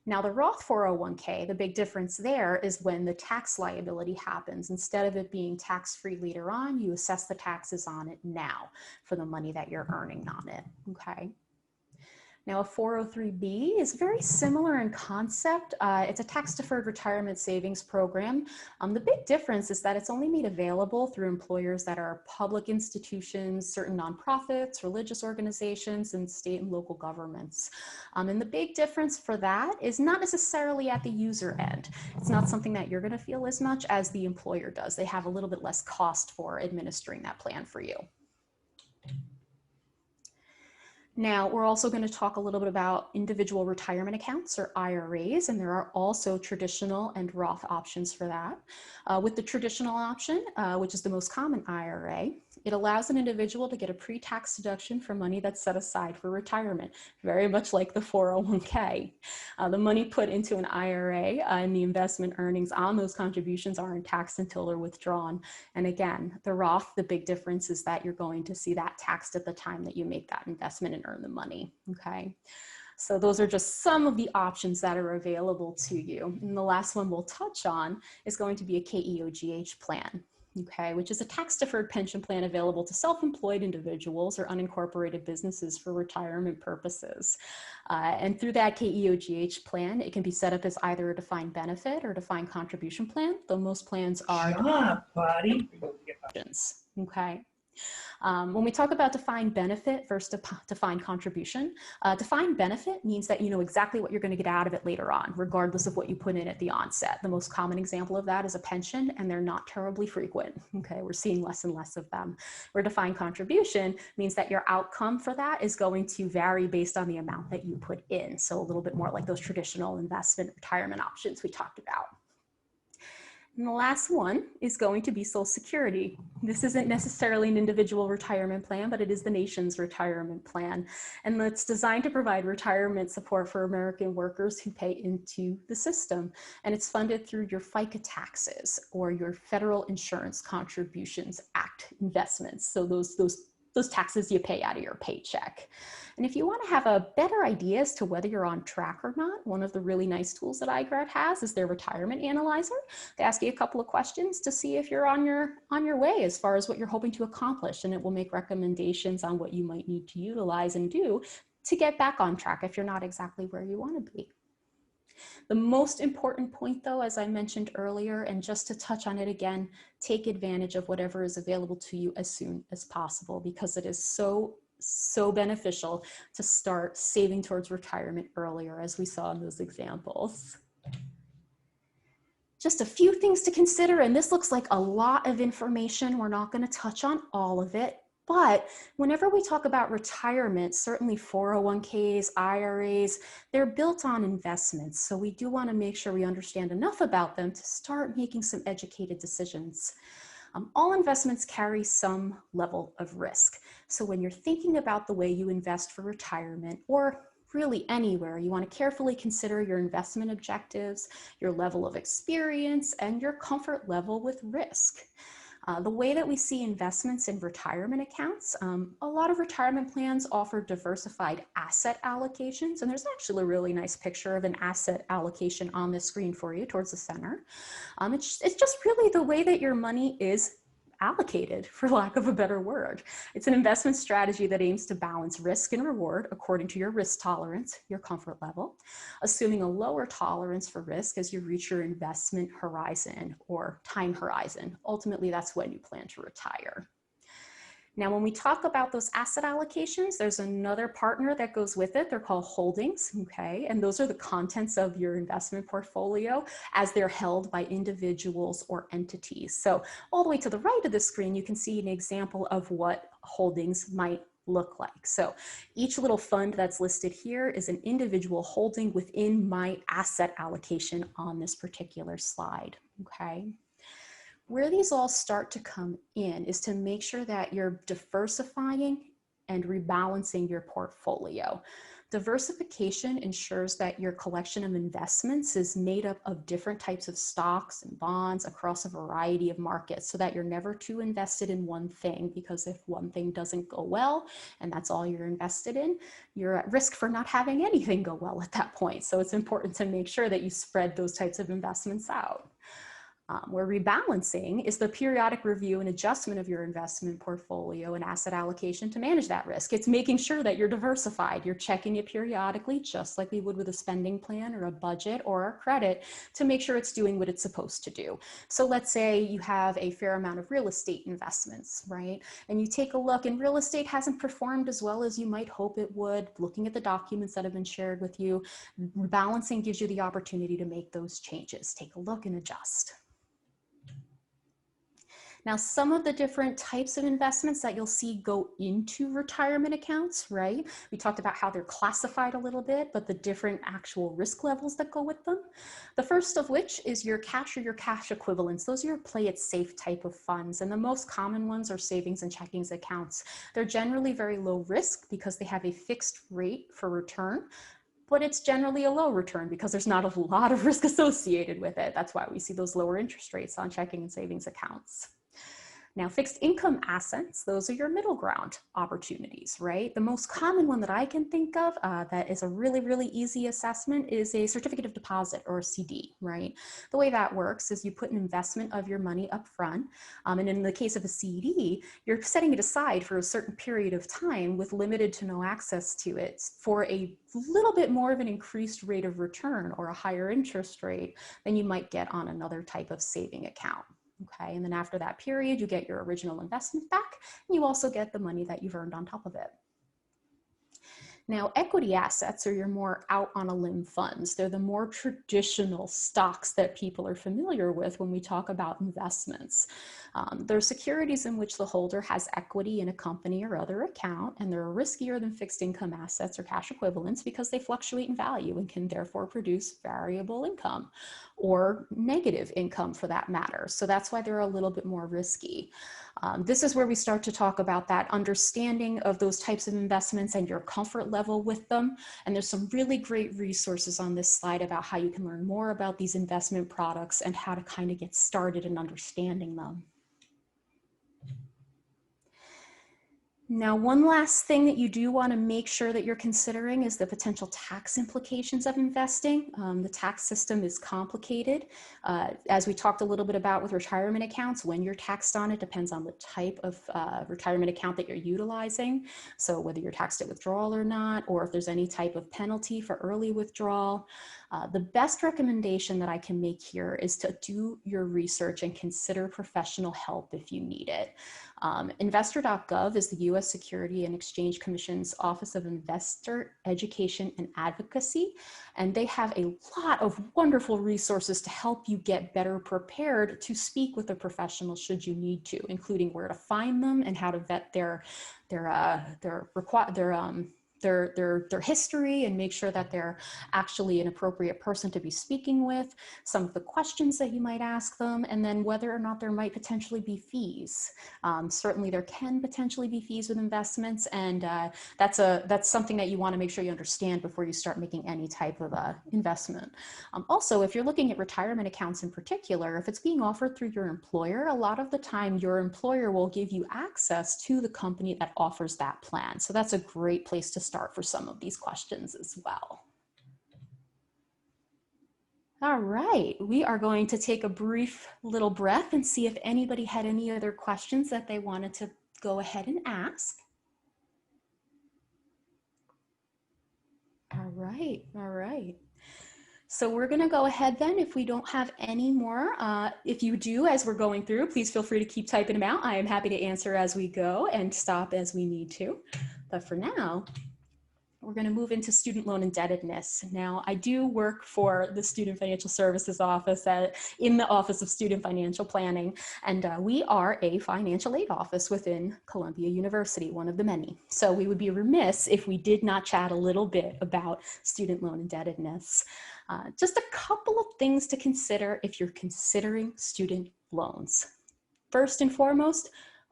Speaker 2: Now the Roth 401k, the big difference there is when the tax liability happens. Instead of it being tax-free later on, you assess the taxes on it now for the money that you're earning on it, okay? Now, a 403B is very similar in concept. It's a tax-deferred retirement savings program. The big difference is that it's only made available through employers that are public institutions, certain nonprofits, religious organizations, and state and local governments. And the big difference for that is not necessarily at the user end. It's not something that you're going to feel as much as the employer does. They have a little bit less cost for administering that plan for you. Now, we're also going to talk a little bit about individual retirement accounts or IRAs, and there are also traditional and Roth options for that. With the traditional option, which is the most common IRA, it allows an individual to get a pre-tax deduction for money that's set aside for retirement, very much like the 401k. The money put into an IRA and the investment earnings on those contributions aren't taxed until they're withdrawn. And again, the Roth, the big difference is that you're going to see that taxed at the time that you make that investment and earn the money, okay? So those are just some of the options that are available to you. And the last one we'll touch on is going to be a KEOGH plan, okay, which is a tax-deferred pension plan available to self-employed individuals or unincorporated businesses for retirement purposes. And through that KEOGH plan, it can be set up as either a defined benefit or defined contribution plan, though most plans are options, okay? When we talk about defined benefit versus defined contribution, defined benefit means that you know exactly what you're going to get out of it later on, regardless of what you put in at the onset. The most common example of that is a pension, and they're not terribly frequent. Okay, we're seeing less and less of them. Where defined contribution means that your outcome for that is going to vary based on the amount that you put in. So a little bit more like those traditional investment retirement options we talked about. And the last one is going to be Social Security. This isn't necessarily an individual retirement plan, but it is the nation's retirement plan. And it's designed to provide retirement support for American workers who pay into the system. And it's funded through your FICA taxes or your Federal Insurance Contributions Act investments. So those taxes you pay out of your paycheck. And if you want to have a better idea as to whether you're on track or not, one of the really nice tools that iGrad has is their retirement analyzer. They ask you a couple of questions to see if you're on your way as far as what you're hoping to accomplish, and it will make recommendations on what you might need to utilize and do to get back on track if you're not exactly where you want to be. The most important point, though, as I mentioned earlier, and just to touch on it again, take advantage of whatever is available to you as soon as possible, because it is so beneficial to start saving towards retirement earlier, as we saw in those examples. Just a few things to consider, and this looks like a lot of information. We're not going to touch on all of it. But whenever we talk about retirement, certainly 401ks, IRAs, they're built on investments. So we do want to make sure we understand enough about them to start making some educated decisions. All investments carry some level of risk. So when you're thinking about the way you invest for retirement, or really anywhere, you want to carefully consider your investment objectives, your level of experience, and your comfort level with risk. The way that we see investments in retirement accounts, a lot of retirement plans offer diversified asset allocations, and there's actually a really nice picture of an asset allocation on the screen for you towards the center. It's just really the way that your money is allocated, for lack of a better word. It's an investment strategy that aims to balance risk and reward according to your risk tolerance, your comfort level, assuming a lower tolerance for risk as you reach your investment horizon or time horizon. Ultimately, that's when you plan to retire. Now, when we talk about those asset allocations, there's another partner that goes with it. They're called holdings, okay? And those are the contents of your investment portfolio as they're held by individuals or entities. So all the way to the right of the screen, you can see an example of what holdings might look like. So each little fund that's listed here is an individual holding within my asset allocation on this particular slide, okay? Where these all start to come in is to make sure that you're diversifying and rebalancing your portfolio. Diversification ensures that your collection of investments is made up of different types of stocks and bonds across a variety of markets so that you're never too invested in one thing, because if one thing doesn't go well and that's all you're invested in, you're at risk for not having anything go well at that point. So it's important to make sure that you spread those types of investments out. Where rebalancing is the periodic review and adjustment of your investment portfolio and asset allocation to manage that risk. It's making sure that you're diversified. You're checking it periodically, just like we would with a spending plan or a budget or a credit, to make sure it's doing what it's supposed to do. So let's say you have a fair amount of real estate investments, right? And you take a look and real estate hasn't performed as well as you might hope it would. Looking at the documents that have been shared with you, rebalancing gives you the opportunity to make those changes. Take a look and adjust. Now, some of the different types of investments that you'll see go into retirement accounts, right? We talked about how they're classified a little bit, but the different actual risk levels that go with them. The first of which is your cash or your cash equivalents. Those are your play it safe type of funds. And the most common ones are savings and checkings accounts. They're generally very low risk because they have a fixed rate for return, but it's generally a low return because there's not a lot of risk associated with it. That's why we see those lower interest rates on checking and savings accounts. Now, fixed income assets, those are your middle ground opportunities, right? The most common one that I can think of that is a really, really easy assessment is a certificate of deposit, or a CD, right? The way that works is you put an investment of your money up front. And in the case of a CD, you're setting it aside for a certain period of time with limited to no access to it for a little bit more of an increased rate of return or a higher interest rate than you might get on another type of saving account. Okay, and then after that period, you get your original investment back, and you also get the money that you've earned on top of it. Now, equity assets are your more out on a limb funds. They're the more traditional stocks that people are familiar with when we talk about investments. They're securities in which the holder has equity in a company or other account, and they're riskier than fixed income assets or cash equivalents because they fluctuate in value and can therefore produce variable income or negative income for that matter. So that's why they're a little bit more risky. This is where we start to talk about that understanding of those types of investments and your comfort level with them. And there's some really great resources on this slide about how you can learn more about these investment products and how to kind of get started in understanding them. Now, one last thing that you do want to make sure that you're considering is the potential tax implications of investing. The tax system is complicated. As we talked a little bit about with retirement accounts, when you're taxed on it depends on the type of retirement account that you're utilizing. So whether you're taxed at withdrawal or not, or if there's any type of penalty for early withdrawal. The best recommendation that I can make here is to do your research and consider professional help if you need it. Investor.gov is the U.S. Security and Exchange Commission's Office of Investor Education and Advocacy, and they have a lot of wonderful resources to help you get better prepared to speak with a professional should you need to, including where to find them and how to vet their history and make sure that they're actually an appropriate person to be speaking with, some of the questions that you might ask them, and then whether or not there might potentially be fees. Certainly there can potentially be fees with investments, and that's something that you want to make sure you understand before you start making any type of investment. Also, if you're looking at retirement accounts in particular, if it's being offered through your employer, a lot of the time your employer will give you access to the company that offers that plan. So that's a great place to start for some of these questions as well. All right, we are going to take a brief little breath and see if anybody had any other questions that they wanted to go ahead and ask. All right. So we're going to go ahead then. If we don't have any more, if you do, as we're going through, please feel free to keep typing them out. I am happy to answer as we go and stop as we need to. But for now, we're going to move into student loan indebtedness. Now, I do work for the Student Financial Services Office in the Office of Student Financial Planning, and we are a financial aid office within Columbia University, one of the many. So we would be remiss if we did not chat a little bit about student loan indebtedness. Just a couple of things to consider if you're considering student loans. First and foremost,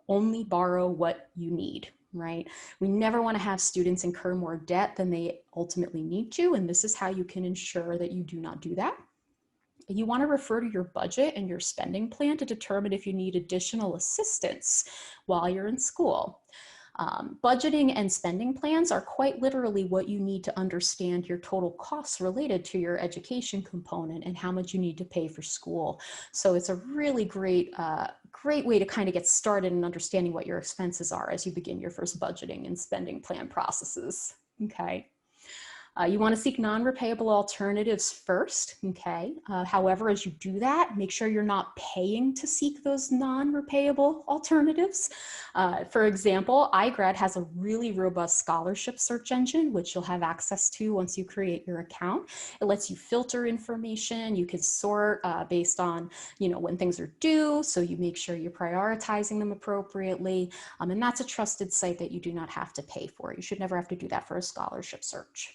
Speaker 2: only borrow what you need. Right? We never want to have students incur more debt than they ultimately need to, and this is how you can ensure that you do not do that. You want to refer to your budget and your spending plan to determine if you need additional assistance while you're in school. Budgeting and spending plans are quite literally what you need to understand your total costs related to your education component and how much you need to pay for school. So it's a really great way to kind of get started in understanding what your expenses are as you begin your first budgeting and spending plan processes. Okay. You want to seek non-repayable alternatives first, okay? However, as you do that, make sure you're not paying to seek those non-repayable alternatives. For example, iGrad has a really robust scholarship search engine, which you'll have access to once you create your account. It lets you filter information. You can sort based on, when things are due, so you make sure you're prioritizing them appropriately. And that's a trusted site that you do not have to pay for. You should never have to do that for a scholarship search.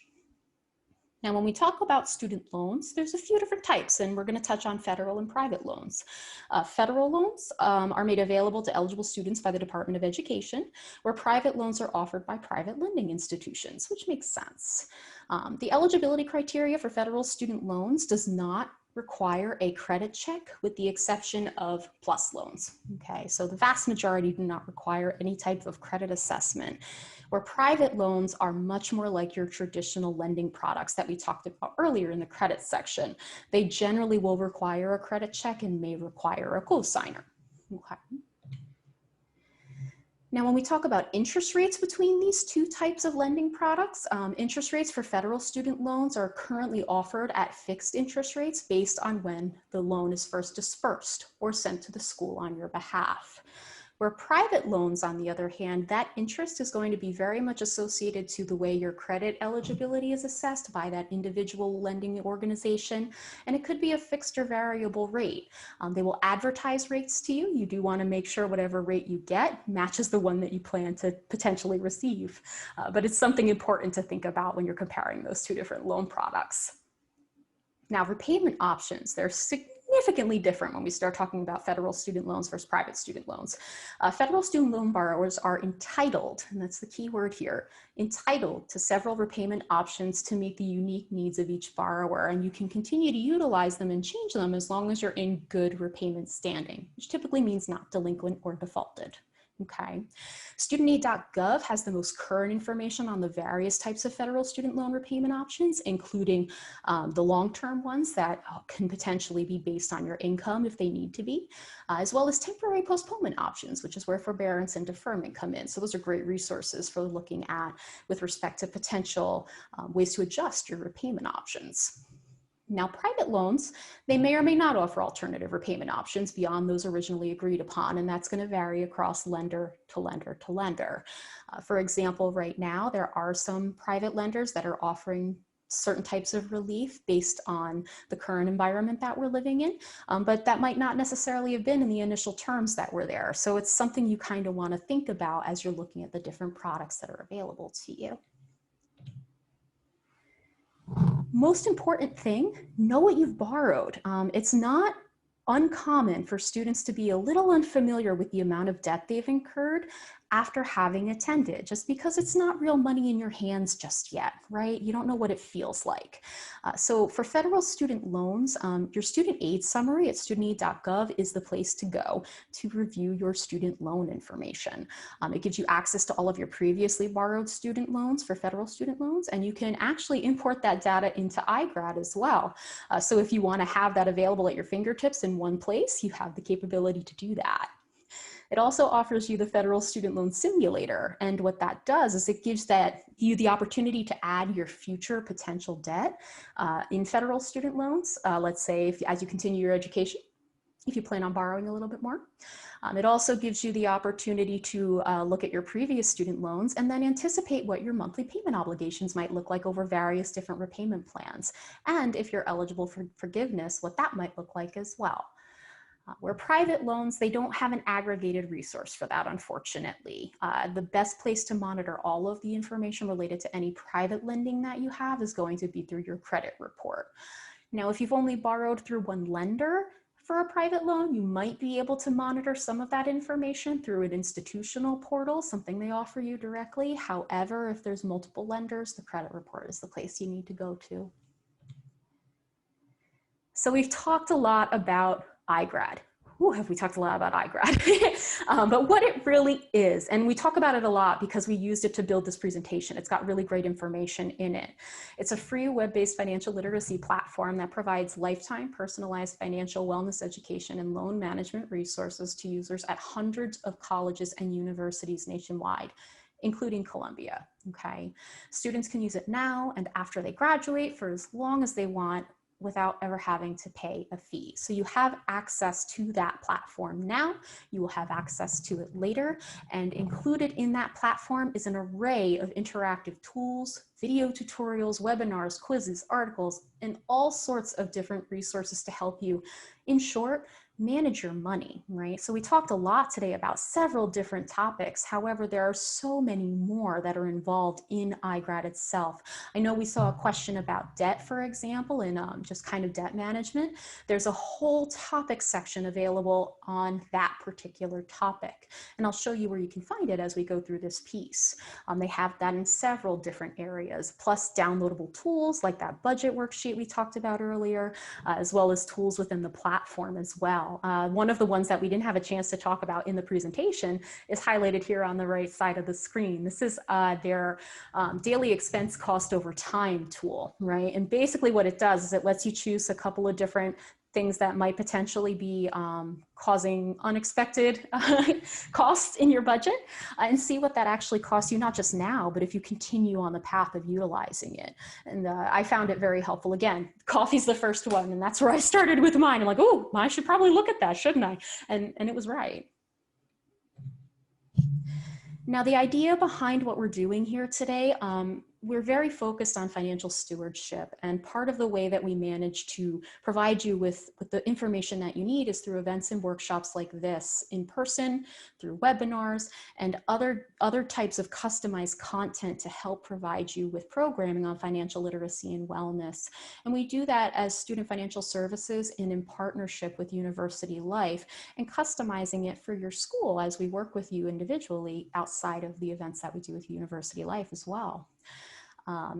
Speaker 2: Now, when we talk about student loans, there's a few different types, and we're going to touch on federal and private loans. Federal loans are made available to eligible students by the Department of Education, where private loans are offered by private lending institutions, which makes sense. The eligibility criteria for federal student loans does not require a credit check with the exception of PLUS loans. Okay, so the vast majority do not require any type of credit assessment, where private loans are much more like your traditional lending products that we talked about earlier in the credit section. They generally will require a credit check and may require a cosigner. Okay. Now, when we talk about interest rates between these two types of lending products, interest rates for federal student loans are currently offered at fixed interest rates based on when the loan is first dispersed or sent to the school on your behalf. Where private loans, on the other hand, that interest is going to be very much associated to the way your credit eligibility is assessed by that individual lending organization, and it could be a fixed or variable rate. They will advertise rates to you. You do want to make sure whatever rate you get matches the one that you plan to potentially receive, but it's something important to think about when you're comparing those two different loan products. Now, repayment options, they're significantly different when we start talking about federal student loans versus private student loans. Federal student loan borrowers are entitled, and that's the key word here, entitled to several repayment options to meet the unique needs of each borrower, and you can continue to utilize them and change them as long as you're in good repayment standing, which typically means not delinquent or defaulted. Okay. StudentAid.gov has the most current information on the various types of federal student loan repayment options, including the long-term ones that can potentially be based on your income if they need to be, as well as temporary postponement options, which is where forbearance and deferment come in. So those are great resources for looking at with respect to potential ways to adjust your repayment options. Now, private loans, they may or may not offer alternative repayment options beyond those originally agreed upon, and that's going to vary across lender to lender to lender. For example, right now, there are some private lenders that are offering certain types of relief based on the current environment that we're living in, but that might not necessarily have been in the initial terms that were there. So it's something you kind of want to think about as you're looking at the different products that are available to you. Most important thing, know what you've borrowed. It's not uncommon for students to be a little unfamiliar with the amount of debt they've incurred after having attended, just because it's not real money in your hands just yet, right? You don't know what it feels like. So for federal student loans, your student aid summary at studentaid.gov is the place to go to review your student loan information. It gives you access to all of your previously borrowed student loans for federal student loans, and you can actually import that data into iGrad as well. So if you want to have that available at your fingertips in one place, you have the capability to do that. It also offers you the Federal Student Loan Simulator. And what that does is it gives you the opportunity to add your future potential debt in federal student loans. Let's say as you continue your education, if you plan on borrowing a little bit more. It also gives you the opportunity to look at your previous student loans and then anticipate what your monthly payment obligations might look like over various different repayment plans. And if you're eligible for forgiveness, what that might look like as well. Where private loans, they don't have an aggregated resource for that, unfortunately. The best place to monitor all of the information related to any private lending that you have is going to be through your credit report. Now, if you've only borrowed through one lender for a private loan, you might be able to monitor some of that information through an institutional portal, something they offer you directly. However, if there's multiple lenders, the credit report is the place you need to go to. So we've talked a lot about iGrad. have we talked a lot about iGrad? But what it really is, and we talk about it a lot because we used it to build this presentation. It's got really great information in it. It's a free web-based financial literacy platform that provides lifetime personalized financial wellness education and loan management resources to users at hundreds of colleges and universities nationwide, including Columbia, okay? Students can use it now and after they graduate for as long as they want without ever having to pay a fee. So you have access to that platform now, you will have access to it later, and included in that platform is an array of interactive tools, video tutorials, webinars, quizzes, articles, and all sorts of different resources to help you, in short, manage your money, right? So we talked a lot today about several different topics. However, there are so many more that are involved in iGrad itself. I know we saw a question about debt, for example, and just kind of debt management. There's a whole topic section available on that particular topic. And I'll show you where you can find it as we go through this piece. They have that in several different areas, plus downloadable tools like that budget worksheet we talked about earlier, as well as tools within the platform as well. One of the ones that we didn't have a chance to talk about in the presentation is highlighted here on the right side of the screen. This is their daily expense cost over time tool, right? And basically what it does is it lets you choose a couple of different things that might potentially be causing unexpected costs in your budget and see what that actually costs you, not just now, but if you continue on the path of utilizing it. And I found it very helpful. Again, coffee's the first one, and that's where I started with mine. I'm like, oh, I should probably look at that, shouldn't I? And it was right. Now, the idea behind what we're doing here today, we're very focused on financial stewardship, and part of the way that we manage to provide you with the information that you need is through events and workshops like this, in person, through webinars, and other types of customized content to help provide you with programming on financial literacy and wellness. And we do that as Student Financial Services and in partnership with University Life, and customizing it for your school as we work with you individually outside of the events that we do with University Life as well.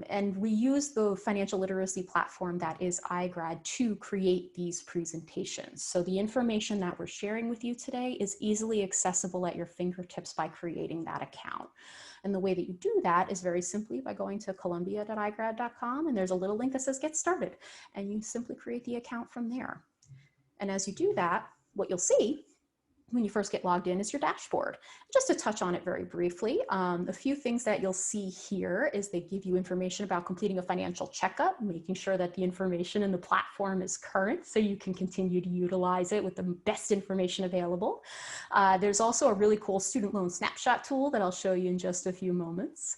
Speaker 2: And we use the financial literacy platform that is iGrad to create these presentations. So the information that we're sharing with you today is easily accessible at your fingertips by creating that account. And the way that you do that is very simply by going to columbia.igrad.com, and there's a little link that says get started, and you simply create the account from there. And as you do that, what you'll see when you first get logged in is your dashboard. Just to touch on it very briefly, a few things that you'll see here is they give you information about completing a financial checkup, making sure that the information in the platform is current so you can continue to utilize it with the best information available. There's also a really cool student loan snapshot tool that I'll show you in just a few moments.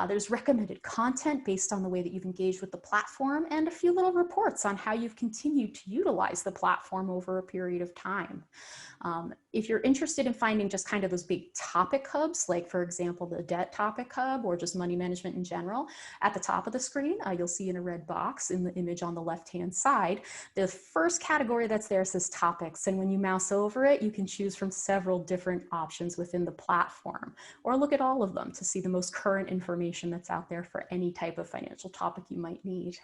Speaker 2: There's recommended content based on the way that you've engaged with the platform, and a few little reports on how you've continued to utilize the platform over a period of time. If you're interested in finding just kind of those big topic hubs, like for example, the debt topic hub or just money management in general, at the top of the screen, you'll see in a red box in the image on the left-hand side, the first category that's there says topics. And when you mouse over it, you can choose from several different options within the platform, or look at all of them to see the most current information that's out there for any type of financial topic you might need.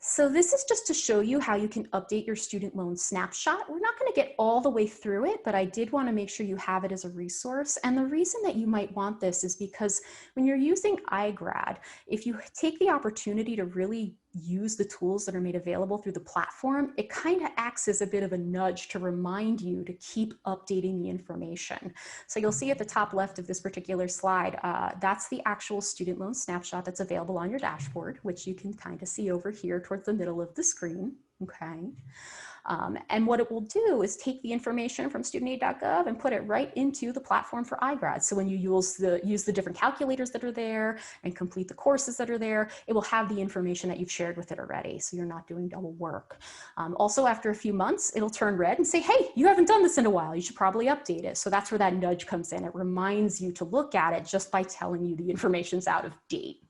Speaker 2: So this is just to show you how you can update your student loan snapshot. We're not going to get all the way through it, but I did want to make sure you have it as a resource. And the reason that you might want this is because when you're using iGrad, if you take the opportunity to really use the tools that are made available through the platform, it kind of acts as a bit of a nudge to remind you to keep updating the information. So you'll see at the top left of this particular slide, that's the actual student loan snapshot that's available on your dashboard, which you can kind of see over here towards the middle of the screen, okay? And what it will do is take the information from studentaid.gov and put it right into the platform for iGrad. So when you use the different calculators that are there and complete the courses that are there, it will have the information that you've shared with it already. So you're not doing double work. Also, after a few months, it'll turn red and say, hey, you haven't done this in a while. You should probably update it. So that's where that nudge comes in. It reminds you to look at it just by telling you the information's out of date.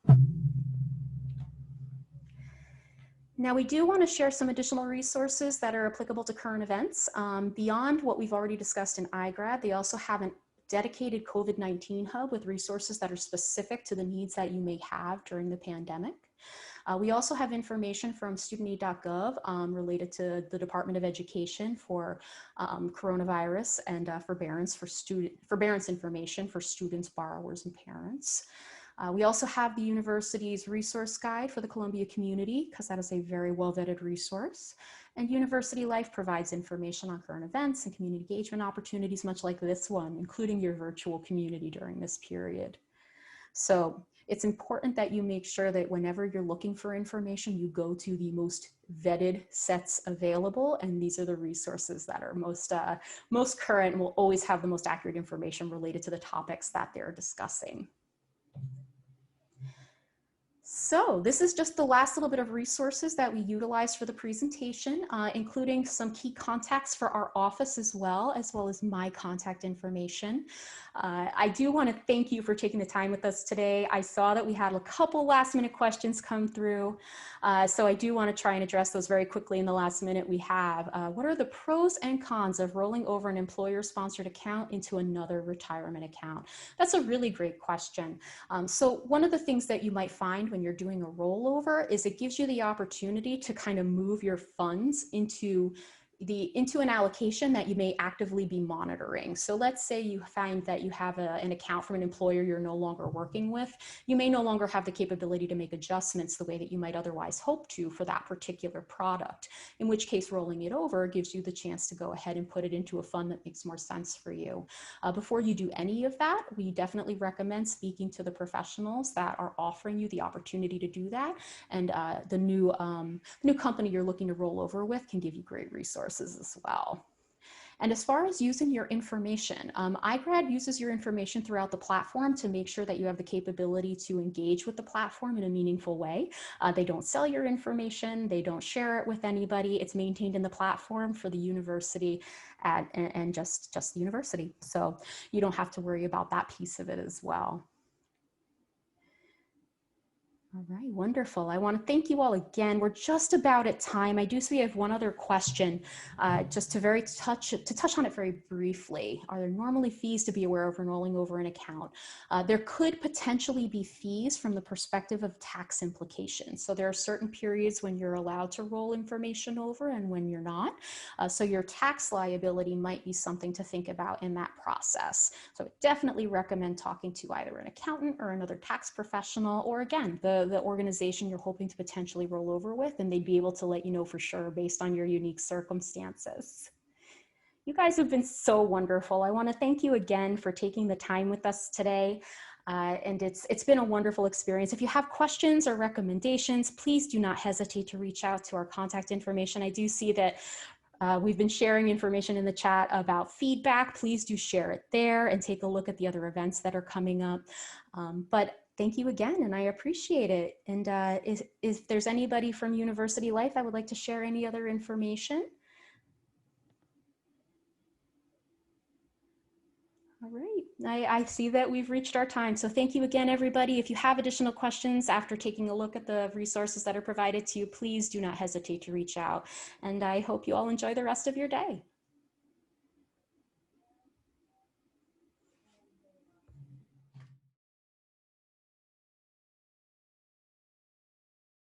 Speaker 2: Now, we do want to share some additional resources that are applicable to current events. Beyond what we've already discussed in iGrad, they also have a dedicated COVID-19 hub with resources that are specific to the needs that you may have during the pandemic. We also have information from studentaid.gov related to the Department of Education for coronavirus and forbearance information for students, borrowers, and parents. We also have the university's resource guide for the Columbia community, because that is a very well-vetted resource. And University Life provides information on current events and community engagement opportunities, much like this one, including your virtual community during this period. So it's important that you make sure that whenever you're looking for information, you go to the most vetted sets available. And these are the resources that are most current and will always have the most accurate information related to the topics that they're discussing. So this is just the last little bit of resources that we utilized for the presentation, including some key contacts for our office as well as my contact information. I do want to thank you for taking the time with us today. I saw that we had a couple last minute questions come through. So I do want to try and address those very quickly in the last minute we have. What are the pros and cons of rolling over an employer-sponsored account into another retirement account? That's a really great question. So one of the things that you might find when you're doing a rollover is it gives you the opportunity to kind of move your funds into an allocation that you may actively be monitoring. So let's say you find that you have an account from an employer you're no longer working with. You may no longer have the capability to make adjustments the way that you might otherwise hope to for that particular product, in which case rolling it over gives you the chance to go ahead and put it into a fund that makes more sense for you. Before you do any of that, we definitely recommend speaking to the professionals that are offering you the opportunity to do that. And the new company you're looking to roll over with can give you great resources as well. And as far as using your information, iGrad uses your information throughout the platform to make sure that you have the capability to engage with the platform in a meaningful way. They don't sell your information, they don't share it with anybody. It's maintained in the platform for the university and just the university. So you don't have to worry about that piece of it as well. All right, wonderful. I want to thank you all again. We're just about at time. I do see I have one other question, just to touch on it very briefly. Are there normally fees to be aware of when rolling over an account? There could potentially be fees from the perspective of tax implications. So there are certain periods when you're allowed to roll information over and when you're not. So your tax liability might be something to think about in that process. So I definitely recommend talking to either an accountant or another tax professional, or again, the organization you're hoping to potentially roll over with, and they'd be able to let you know for sure based on your unique circumstances. You guys have been so wonderful. I want to thank you again for taking the time with us today. And it's been a wonderful experience. If you have questions or recommendations, please do not hesitate to reach out to our contact information. I do see that we've been sharing information in the chat about feedback. Please do share it there and take a look at the other events that are coming up. But thank you again, and I appreciate it. And if there's anybody from University Life that would like to share any other information. All right, I see that we've reached our time. So thank you again, everybody. If you have additional questions after taking a look at the resources that are provided to you, please do not hesitate to reach out. And I hope you all enjoy the rest of your day.